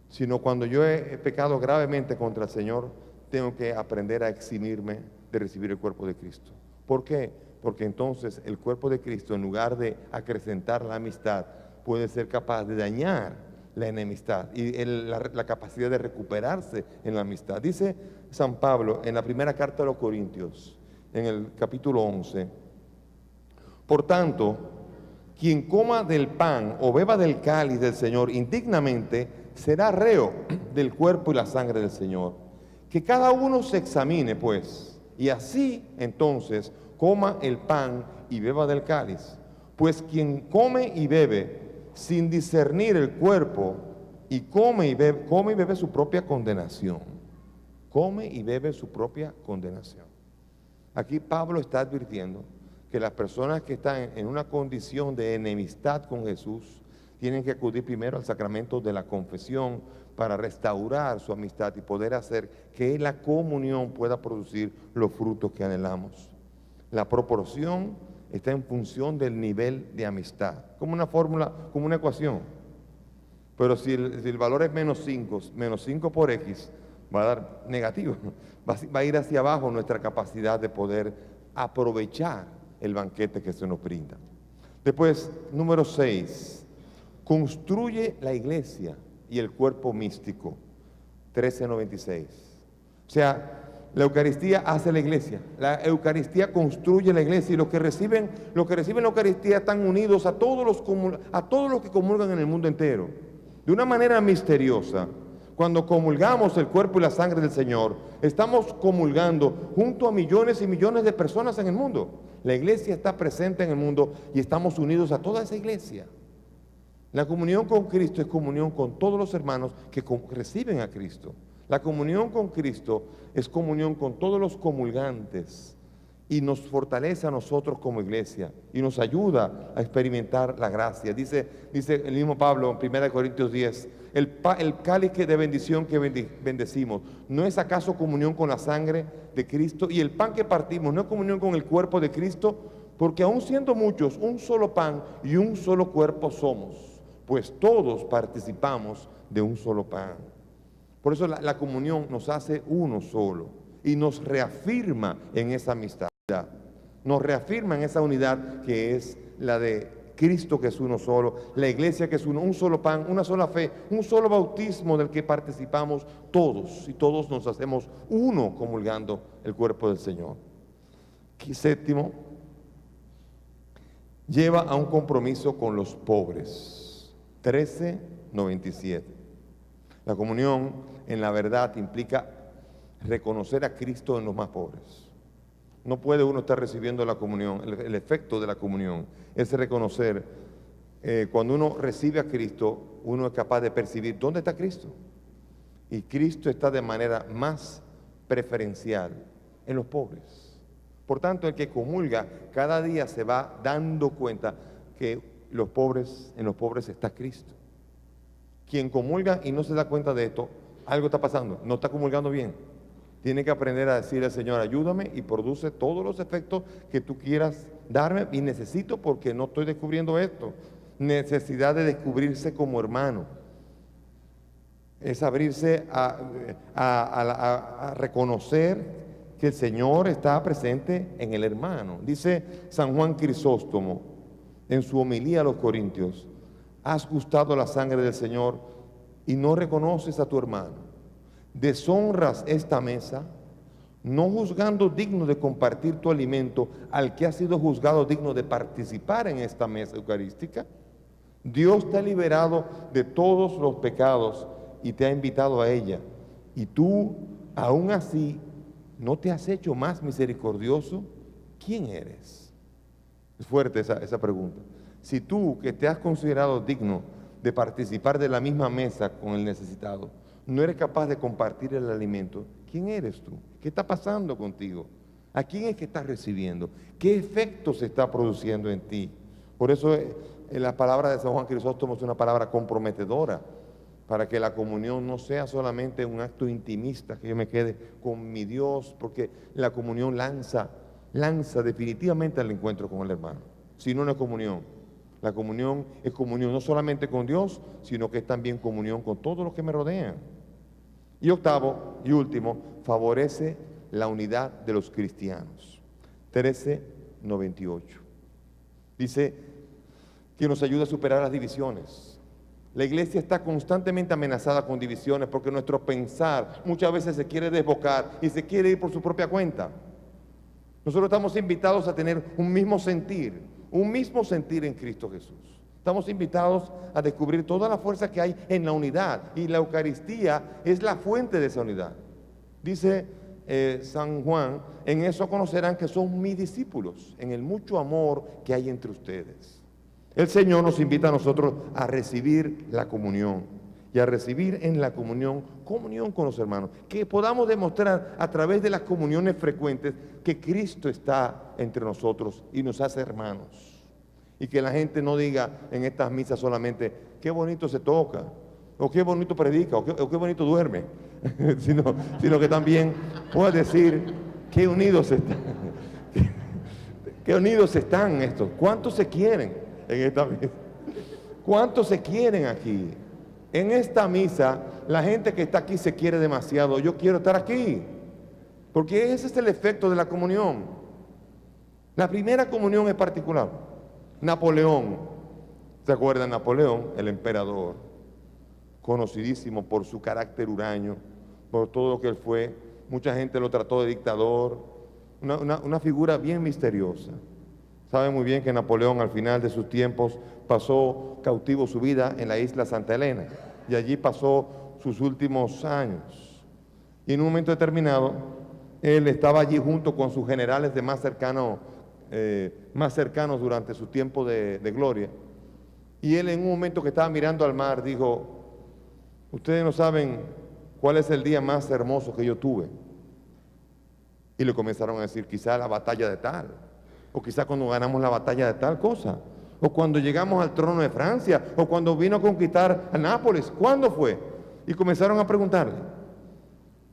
sino cuando yo he pecado gravemente contra el Señor, tengo que aprender a eximirme de recibir el cuerpo de Cristo. ¿Por qué? Porque entonces el cuerpo de Cristo, en lugar de acrecentar la amistad, puede ser capaz de dañar la enemistad y la capacidad de recuperarse en la amistad. Dice San Pablo en la primera carta a los Corintios, en el capítulo 11, por tanto, quien coma del pan o beba del cáliz del Señor indignamente, será reo del cuerpo y la sangre del Señor. Que cada uno se examine, pues, y así entonces coma el pan y beba del cáliz. Pues quien come y bebe sin discernir el cuerpo, y come y bebe su propia condenación. Come y bebe su propia condenación. Aquí Pablo está advirtiendo que las personas que están en una condición de enemistad con Jesús tienen que acudir primero al sacramento de la confesión para restaurar su amistad y poder hacer que la comunión pueda producir los frutos que anhelamos. La proporción está en función del nivel de amistad, como una fórmula, como una ecuación. Pero si el valor es -5 por X, va a dar negativo. Va a ir hacia abajo nuestra capacidad de poder aprovechar el banquete que se nos brinda. Después, número 6, construye la iglesia y el cuerpo místico, 1396. O sea, la Eucaristía hace la iglesia, la Eucaristía construye la iglesia, y los que reciben la Eucaristía están unidos a todos los que comulgan en el mundo entero. De una manera misteriosa, cuando comulgamos el cuerpo y la sangre del Señor, estamos comulgando junto a millones y millones de personas en el mundo. La iglesia está presente en el mundo y estamos unidos a toda esa iglesia. La comunión con Cristo es comunión con todos los hermanos que reciben a Cristo. La comunión con Cristo es comunión con todos los comulgantes y nos fortalece a nosotros como iglesia y nos ayuda a experimentar la gracia. Dice el mismo Pablo en 1 Corintios 10, el cáliz de bendición que bendecimos, ¿no es acaso comunión con la sangre de Cristo? Y el pan que partimos, ¿no es comunión con el cuerpo de Cristo? Porque aun siendo muchos, un solo pan y un solo cuerpo somos, pues todos participamos de un solo pan. Por eso la comunión nos hace uno solo y nos reafirma en esa amistad. Nos reafirma en esa unidad que es la de Cristo, que es uno solo, la iglesia, que es uno, un solo pan, una sola fe, un solo bautismo del que participamos todos, y todos nos hacemos uno comulgando el cuerpo del Señor. Y séptimo, lleva a un compromiso con los pobres. 13:97. La comunión, en la verdad, implica reconocer a Cristo en los más pobres. No puede uno estar recibiendo la comunión. El efecto de la comunión es reconocer, cuando uno recibe a Cristo, uno es capaz de percibir dónde está Cristo. Y Cristo está de manera más preferencial en los pobres. Por tanto, el que comulga cada día se va dando cuenta que en los pobres está Cristo. Quien comulga y no se da cuenta de esto, algo está pasando, no está comulgando bien. Tiene que aprender a decirle al Señor, ayúdame, y produce todos los efectos que tú quieras darme, y necesito, porque no estoy descubriendo esto. Necesidad de descubrirse como hermano. Es abrirse a reconocer que el Señor está presente en el hermano. Dice San Juan Crisóstomo en su homilía a los Corintios: has gustado la sangre del Señor y no reconoces a tu hermano. Deshonras esta mesa, no juzgando digno de compartir tu alimento al que ha sido juzgado digno de participar en esta mesa eucarística. Dios te ha liberado de todos los pecados y te ha invitado a ella, y tú, aún así, ¿no te has hecho más misericordioso? ¿Quién eres? Es fuerte esa pregunta. Si tú, que te has considerado digno de participar de la misma mesa con el necesitado, no eres capaz de compartir el alimento, ¿quién eres tú? ¿Qué está pasando contigo? ¿A quién es que estás recibiendo? ¿Qué efecto se está produciendo en ti? Por eso la palabra de San Juan Crisóstomo es una palabra comprometedora, para que la comunión no sea solamente un acto intimista, que yo me quede con mi Dios, porque la comunión lanza definitivamente al encuentro con el hermano. Si no, no es comunión. La comunión es comunión no solamente con Dios, sino que es también comunión con todos los que me rodean. Y octavo y último, favorece la unidad de los cristianos. 13:98. Dice que nos ayuda a superar las divisiones. La iglesia está constantemente amenazada con divisiones porque nuestro pensar muchas veces se quiere desbocar y se quiere ir por su propia cuenta. Nosotros estamos invitados a tener un mismo sentir en Cristo Jesús. Estamos invitados a descubrir toda la fuerza que hay en la unidad, y la Eucaristía es la fuente de esa unidad. Dice San Juan: en eso conocerán que son mis discípulos, en el mucho amor que hay entre ustedes. El Señor nos invita a nosotros a recibir la comunión, y a recibir en la comunión con los hermanos, que podamos demostrar a través de las comuniones frecuentes que Cristo está entre nosotros y nos hace hermanos. Y que la gente no diga en estas misas solamente qué bonito se toca, o qué bonito predica, o qué bonito duerme, sino que también pueda decir qué unidos están, qué unidos están estos, cuántos se quieren en esta misa, cuántos se quieren aquí. En esta misa, la gente que está aquí se quiere demasiado. Yo quiero estar aquí, porque ese es el efecto de la comunión. La primera comunión es particular. Napoleón, ¿se acuerdan? Napoleón, el emperador, conocidísimo por su carácter huraño, por todo lo que él fue. Mucha gente lo trató de dictador, una figura bien misteriosa. Saben muy bien que Napoleón, al final de sus tiempos, pasó cautivo su vida en la isla Santa Elena, y allí pasó sus últimos años. Y en un momento determinado, él estaba allí junto con sus generales de más cercanos durante su tiempo de gloria. Y él, en un momento que estaba mirando al mar, dijo: ustedes no saben cuál es el día más hermoso que yo tuve. Y le comenzaron a decir: quizá la batalla de tal, o quizá cuando ganamos la batalla de tal cosa, o cuando llegamos al trono de Francia, o cuando vino a conquistar a Nápoles. ¿Cuándo fue? Y comenzaron a preguntarle.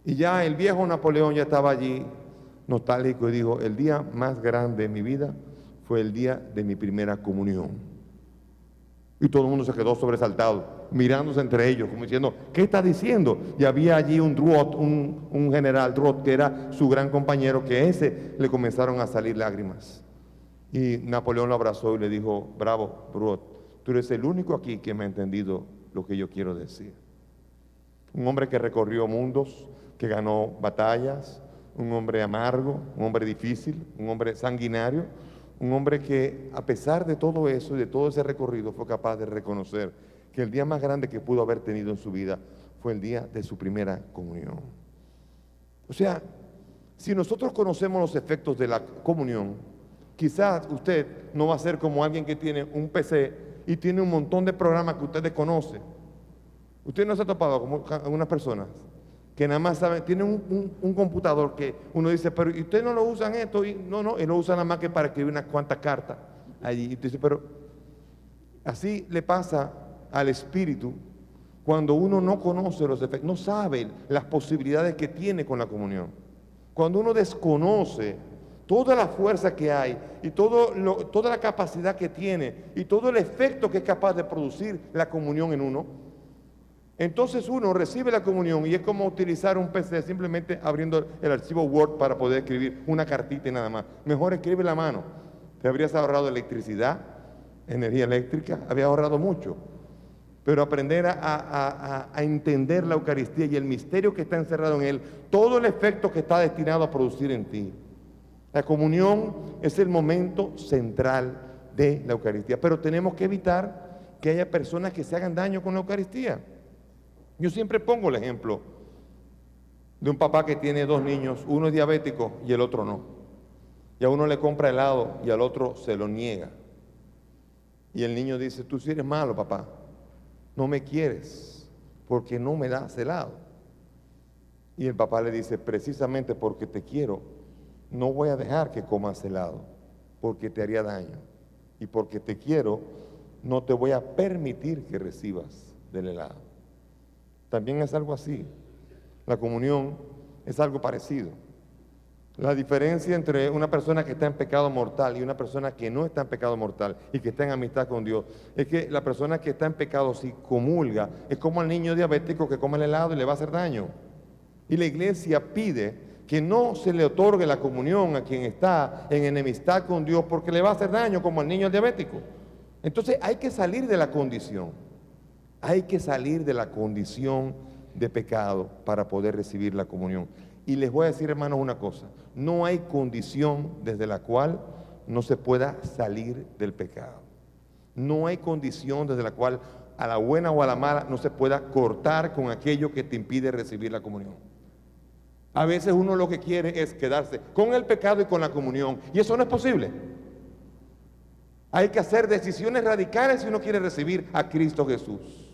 Y ya el viejo Napoleón ya estaba allí nostálgico y dijo: el día más grande de mi vida fue el día de mi primera comunión. Y todo el mundo se quedó sobresaltado, mirándose entre ellos, como diciendo, ¿qué está diciendo? Y había allí un Drouot, un general Drouot, que era su gran compañero, que a ese le comenzaron a salir lágrimas. Y Napoleón lo abrazó y le dijo, bravo, Drouot, tú eres el único aquí que me ha entendido lo que yo quiero decir. Un hombre que recorrió mundos, que ganó batallas, un hombre amargo, un hombre difícil, un hombre sanguinario, un hombre que a pesar de todo eso y de todo ese recorrido fue capaz de reconocer que el día más grande que pudo haber tenido en su vida fue el día de su primera comunión. O sea, si nosotros conocemos los efectos de la comunión, quizás usted no va a ser como alguien que tiene un PC y tiene un montón de programas que usted desconoce. Usted no se ha topado con algunas personas que nada más saben, tienen un computador que uno dice, pero ¿y ustedes no lo usan esto? Y no, él lo usa nada más que para escribir unas cuantas cartas allí. Y usted dice, pero así le pasa al espíritu cuando uno no conoce los efectos, no sabe las posibilidades que tiene con la comunión. Cuando uno desconoce toda la fuerza que hay y toda la capacidad que tiene y todo el efecto que es capaz de producir la comunión en uno, entonces uno recibe la comunión y es como utilizar un PC simplemente abriendo el archivo Word para poder escribir una cartita y nada más. Mejor escribe la mano. Te habrías ahorrado electricidad, energía eléctrica, había ahorrado mucho. Pero aprender a entender la Eucaristía y el misterio que está encerrado en él, todo el efecto que está destinado a producir en ti. La comunión es el momento central de la Eucaristía, pero tenemos que evitar que haya personas que se hagan daño con la Eucaristía. Yo siempre pongo el ejemplo de un papá que tiene dos niños, uno es diabético y el otro no. Y a uno le compra helado y al otro se lo niega. Y el niño dice, tú sí eres malo, papá, no me quieres porque no me das helado. Y el papá le dice, precisamente porque te quiero, no voy a dejar que comas helado, porque te haría daño. Y porque te quiero, no te voy a permitir que recibas del helado. También es algo así. La comunión es algo parecido. La diferencia entre una persona que está en pecado mortal y una persona que no está en pecado mortal y que está en amistad con Dios es que la persona que está en pecado, si comulga, es como el niño diabético que come el helado y le va a hacer daño. Y la iglesia pide que no se le otorgue la comunión a quien está en enemistad con Dios porque le va a hacer daño como al niño diabético. Entonces hay que salir de la condición. Hay que salir de la condición de pecado para poder recibir la comunión. Y les voy a decir, hermanos, una cosa. No hay condición desde la cual no se pueda salir del pecado. No hay condición desde la cual a la buena o a la mala no se pueda cortar con aquello que te impide recibir la comunión. A veces uno lo que quiere es quedarse con el pecado y con la comunión. Y eso no es posible. Hay que hacer decisiones radicales si uno quiere recibir a Cristo Jesús.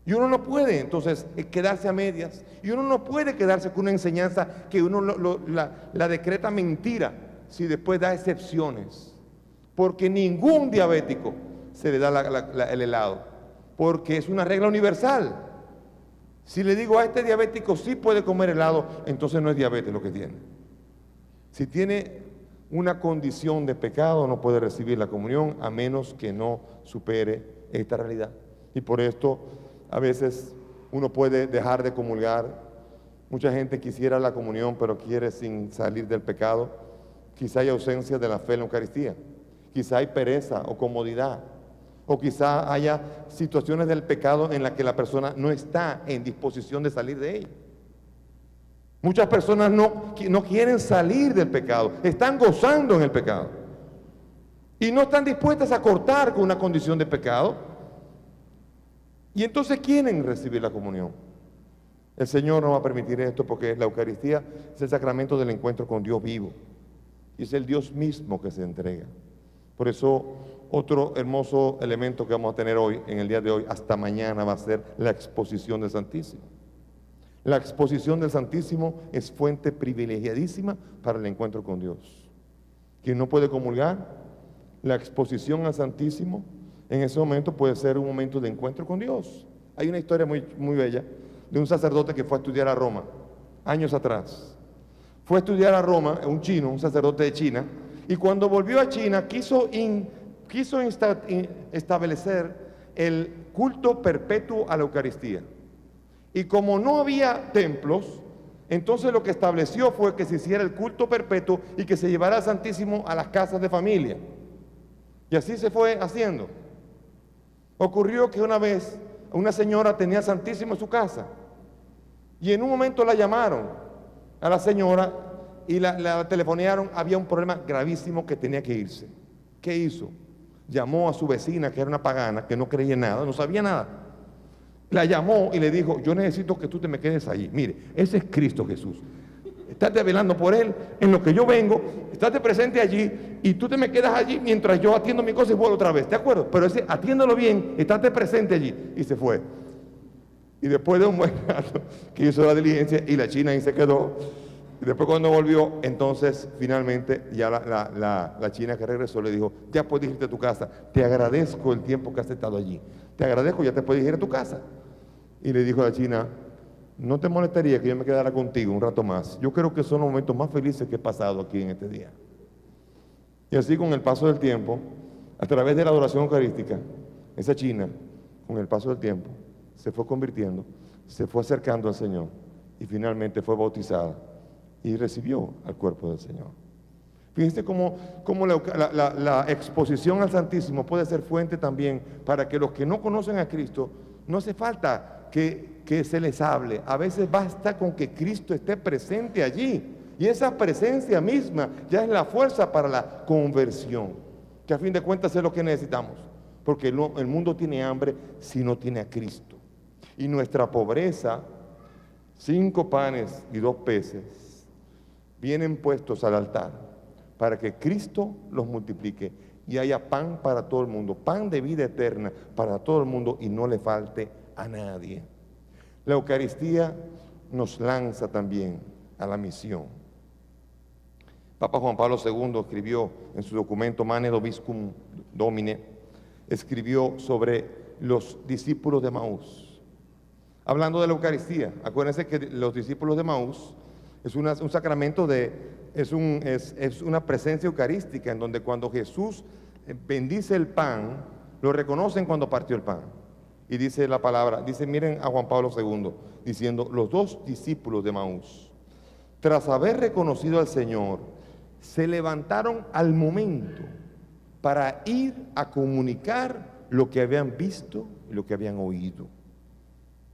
Y uno no puede entonces quedarse a medias. Y uno no puede quedarse con una enseñanza que uno la decreta mentira si después da excepciones. Porque ningún diabético se le da el helado. Porque es una regla universal. Si le digo a este diabético sí puede comer helado, entonces no es diabetes lo que tiene. Si tiene una condición de pecado no puede recibir la comunión a menos que no supere esta realidad. Y por esto a veces uno puede dejar de comulgar. Mucha gente quisiera la comunión, pero quiere sin salir del pecado. Quizá hay ausencia de la fe en la Eucaristía. Quizá hay pereza o comodidad. O quizá haya situaciones del pecado en las que la persona no está en disposición de salir de ella. Muchas personas no quieren salir del pecado. Están gozando en el pecado. Y no están dispuestas a cortar con una condición de pecado. Y entonces quieren recibir la comunión. El Señor no va a permitir esto porque la Eucaristía es el sacramento del encuentro con Dios vivo. Y es el Dios mismo que se entrega. Por eso, otro hermoso elemento que vamos a tener hoy, en el día de hoy, hasta mañana, va a ser la exposición del Santísimo. La exposición del Santísimo es fuente privilegiadísima para el encuentro con Dios. Quien no puede comulgar, la exposición al Santísimo en ese momento puede ser un momento de encuentro con Dios. Hay una historia muy, muy bella de un sacerdote que fue a estudiar a Roma, años atrás. Fue a estudiar a Roma, un chino, un sacerdote de China, y cuando volvió a China quiso quiso establecer el culto perpetuo a la Eucaristía. Y como no había templos, entonces lo que estableció fue que se hiciera el culto perpetuo y que se llevara al Santísimo a las casas de familia. Y así se fue haciendo. Ocurrió que una vez una señora tenía Santísimo en su casa y en un momento la llamaron a la señora y la telefonearon. Había un problema gravísimo que tenía que irse. ¿Qué hizo? Llamó a su vecina, que era una pagana, que no creía en nada, no sabía nada. La llamó y le dijo: yo necesito que tú te me quedes allí. Mire, ese es Cristo Jesús. Estate velando por Él en lo que yo vengo, estate presente allí y tú te me quedas allí mientras yo atiendo mi cosa y vuelvo otra vez, ¿de acuerdo? Pero ese, atiéndolo bien, estate presente allí. Y se fue. Y después de un buen rato que hizo la diligencia y la china ahí se quedó. Y después cuando volvió, entonces finalmente ya la china que regresó le dijo: ya puedes irte a tu casa, te agradezco el tiempo que has estado allí, te agradezco, ya te puedes ir a tu casa. Y le dijo a la china: no te molestaría que yo me quedara contigo un rato más. Yo creo que son los momentos más felices que he pasado aquí en este día. Y así, con el paso del tiempo, a través de la adoración eucarística, esa china, con el paso del tiempo, se fue convirtiendo, se fue acercando al Señor y finalmente fue bautizada y recibió al cuerpo del Señor. Fíjense cómo la exposición al Santísimo puede ser fuente también para que los que no conocen a Cristo, no hace falta que se les hable. A veces basta con que Cristo esté presente allí. Y esa presencia misma ya es la fuerza para la conversión, que a fin de cuentas es lo que necesitamos. Porque el mundo tiene hambre si no tiene a Cristo. Y nuestra pobreza, 5 panes y 2 peces, vienen puestos al altar para que Cristo los multiplique y haya pan para todo el mundo, pan de vida eterna para todo el mundo y no le falte a nadie. La Eucaristía nos lanza también a la misión. Papa Juan Pablo II escribió en su documento Manes Vobiscum Domine, escribió sobre los discípulos de Maús, hablando de la Eucaristía. Acuérdense que los discípulos de Maús es un sacramento es una presencia eucarística en donde cuando Jesús bendice el pan, lo reconocen cuando partió el pan. Y dice la palabra, miren a Juan Pablo II, diciendo: los 2 discípulos de Maús, tras haber reconocido al Señor, se levantaron al momento para ir a comunicar lo que habían visto y lo que habían oído.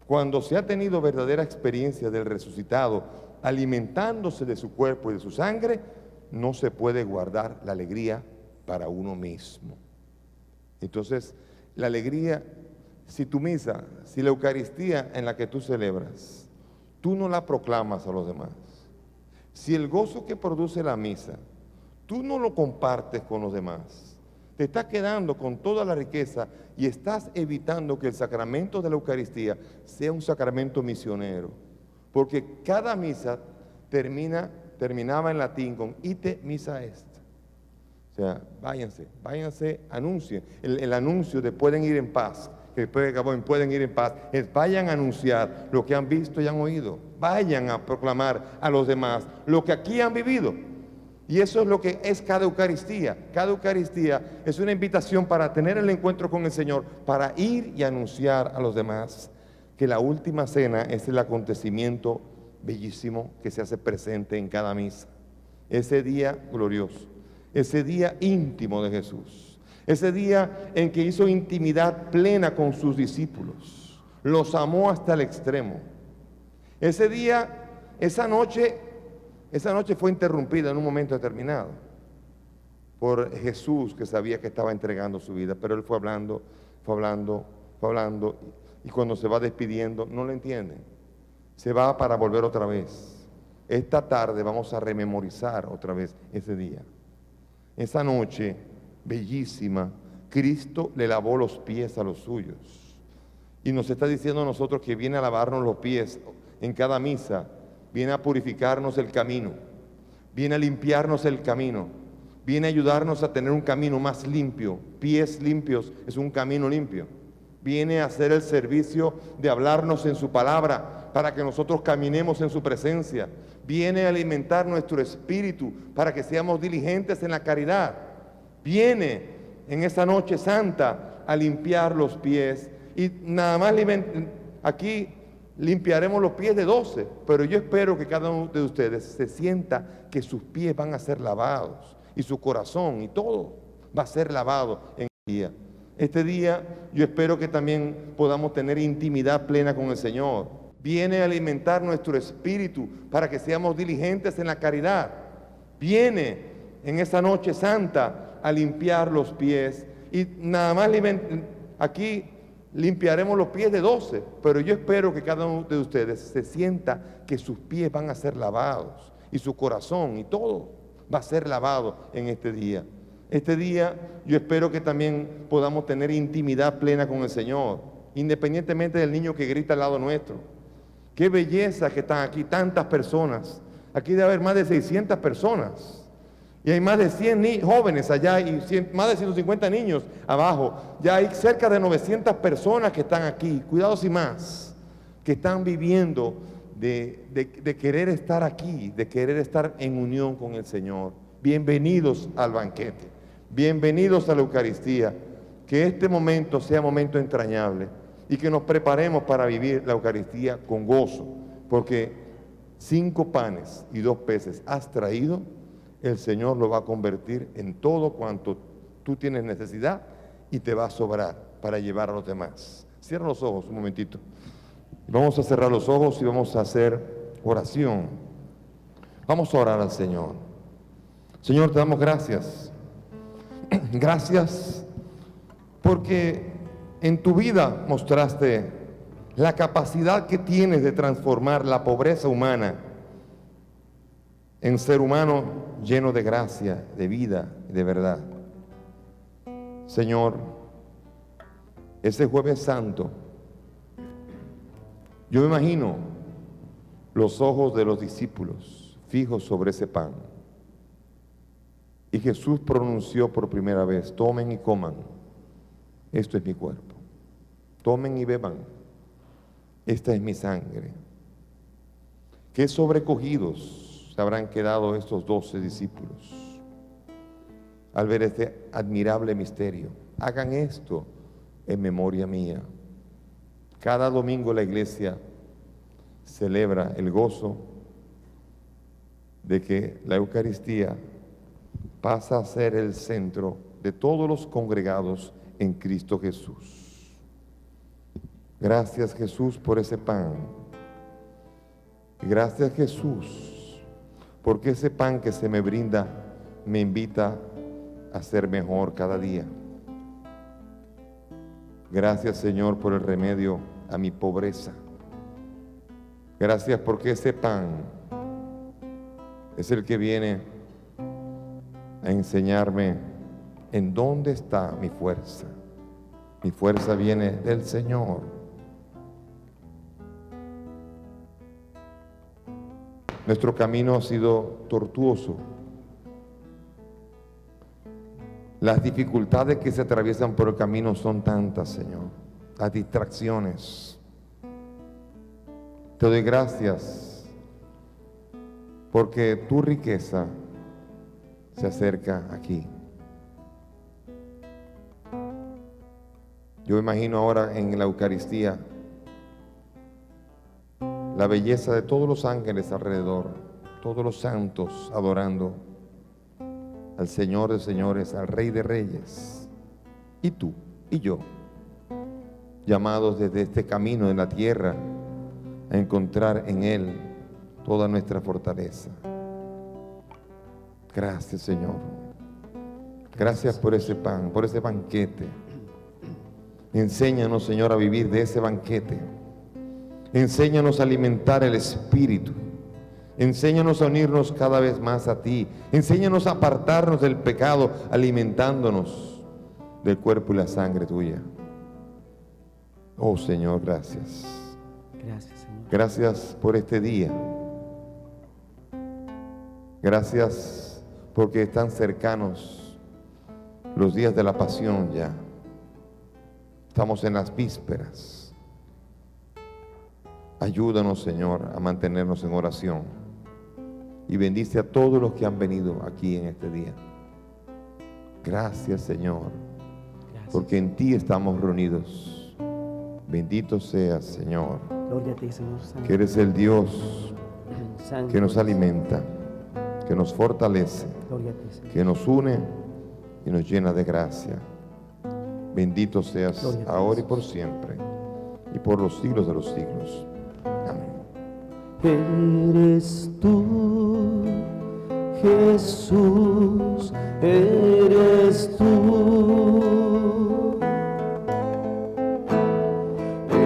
Cuando se ha tenido verdadera experiencia del resucitado, alimentándose de su cuerpo y de su sangre, no se puede guardar la alegría para uno mismo. Entonces, la alegría, si tu misa, si la Eucaristía en la que tú celebras, tú no la proclamas a los demás, si el gozo que produce la misa, tú no lo compartes con los demás, te estás quedando con toda la riqueza y estás evitando que el sacramento de la Eucaristía sea un sacramento misionero, porque cada misa terminaba en latín con ite missa est. O sea, váyanse, anuncien. El anuncio de pueden ir en paz, que después de que pueden ir en paz, es vayan a anunciar lo que han visto y han oído. Vayan a proclamar a los demás lo que aquí han vivido. Y eso es lo que es cada Eucaristía. Cada Eucaristía es una invitación para tener el encuentro con el Señor, para ir y anunciar a los demás que la última cena es el acontecimiento bellísimo que se hace presente en cada misa. Ese día glorioso, ese día íntimo de Jesús, ese día en que hizo intimidad plena con sus discípulos, los amó hasta el extremo. Ese día, esa noche fue interrumpida en un momento determinado por Jesús, que sabía que estaba entregando su vida, pero él fue hablando, y cuando se va despidiendo no lo entienden. Se va para volver otra vez. Esta tarde vamos a rememorizar otra vez ese día. Esa noche bellísima, Cristo le lavó los pies a los suyos. Y nos está diciendo a nosotros que viene a lavarnos los pies en cada misa, viene a purificarnos el camino, viene a limpiarnos el camino, viene a ayudarnos a tener un camino más limpio. Pies limpios es un camino limpio. Viene a hacer el servicio de hablarnos en su palabra para que nosotros caminemos en su presencia. Viene a alimentar nuestro espíritu para que seamos diligentes en la caridad. Viene en esta noche santa a limpiar los pies. Y nada más aquí limpiaremos los pies de 12, pero yo espero que cada uno de ustedes se sienta que sus pies van a ser lavados y su corazón y todo va a ser lavado en el día. Este día yo espero que también podamos tener intimidad plena con el Señor. Viene a alimentar nuestro espíritu para que seamos diligentes en la caridad. Viene en esta noche santa a limpiar los pies. Y nada más aquí limpiaremos los pies de 12, pero yo espero que cada uno de ustedes se sienta que sus pies van a ser lavados y su corazón y todo va a ser lavado en este día. Este día yo espero que también podamos tener intimidad plena con el Señor, independientemente del niño que grita al lado nuestro. Qué belleza que están aquí tantas personas. Aquí debe haber más de 600 personas. Y hay más de 100 jóvenes allá y más de 150 niños abajo. Ya hay cerca de 900 personas que están aquí, cuidados y más, que están viviendo de querer estar aquí, de querer estar en unión con el Señor. Bienvenidos al banquete, bienvenidos a la Eucaristía. Que este momento sea momento entrañable y que nos preparemos para vivir la Eucaristía con gozo, porque 5 panes y 2 peces has traído, el Señor lo va a convertir en todo cuanto tú tienes necesidad y te va a sobrar para llevar a los demás. Cierra los ojos un momentito. Vamos a cerrar los ojos y vamos a hacer oración. Vamos a orar al Señor. Señor, te damos gracias. Gracias porque en tu vida mostraste la capacidad que tienes de transformar la pobreza humana en ser humano lleno de gracia, de vida y de verdad. Señor, ese Jueves Santo, yo me imagino los ojos de los discípulos fijos sobre ese pan. Y Jesús pronunció por primera vez: tomen y coman, esto es mi cuerpo. Tomen y beban, esta es mi sangre. Qué sobrecogidos se habrán quedado estos 12 discípulos al ver este admirable misterio. Hagan esto en memoria mía. Cada domingo la iglesia celebra el gozo de que la Eucaristía pasa a ser el centro de todos los congregados en Cristo Jesús. Gracias, Jesús, por ese pan. Gracias, Jesús, porque ese pan que se me brinda me invita a ser mejor cada día. Gracias, Señor, por el remedio a mi pobreza. Gracias porque ese pan es el que viene a enseñarme en dónde está mi fuerza. Mi fuerza viene del Señor. Nuestro camino ha sido tortuoso. Las dificultades que se atraviesan por el camino son tantas, Señor. Las distracciones. Te doy gracias porque tu riqueza se acerca aquí. Yo imagino ahora en la Eucaristía la belleza de todos los ángeles alrededor, todos los santos adorando al Señor de señores, al Rey de reyes, y tú y yo, llamados desde este camino en la tierra a encontrar en Él toda nuestra fortaleza. Gracias, Señor. Gracias por ese pan, por ese banquete. Enséñanos, Señor, a vivir de ese banquete. Enséñanos a alimentar el espíritu. Enséñanos a unirnos cada vez más a ti. Enséñanos a apartarnos del pecado, alimentándonos del cuerpo y la sangre tuya. Oh, Señor, gracias. Gracias, Señor. Gracias por este día. Gracias porque están cercanos los días de la pasión ya. Estamos en las vísperas. Ayúdanos, Señor, a mantenernos en oración. Y bendice a todos los que han venido aquí en este día. Gracias, Señor. porque en ti estamos reunidos. Bendito seas, Señor, Gloria a ti, Señor Santo. que eres el Dios Santo que nos eres. alimenta, que nos fortalece, Gloria a ti, Señor. que nos une y nos llena de gracia. Bendito seas Gloria a ti, ahora y Jesús. por siempre y por los siglos de los siglos. Amén. Eres tú, Jesús, eres tú.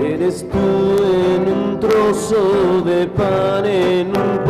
Eres tú en un trozo de pan, en un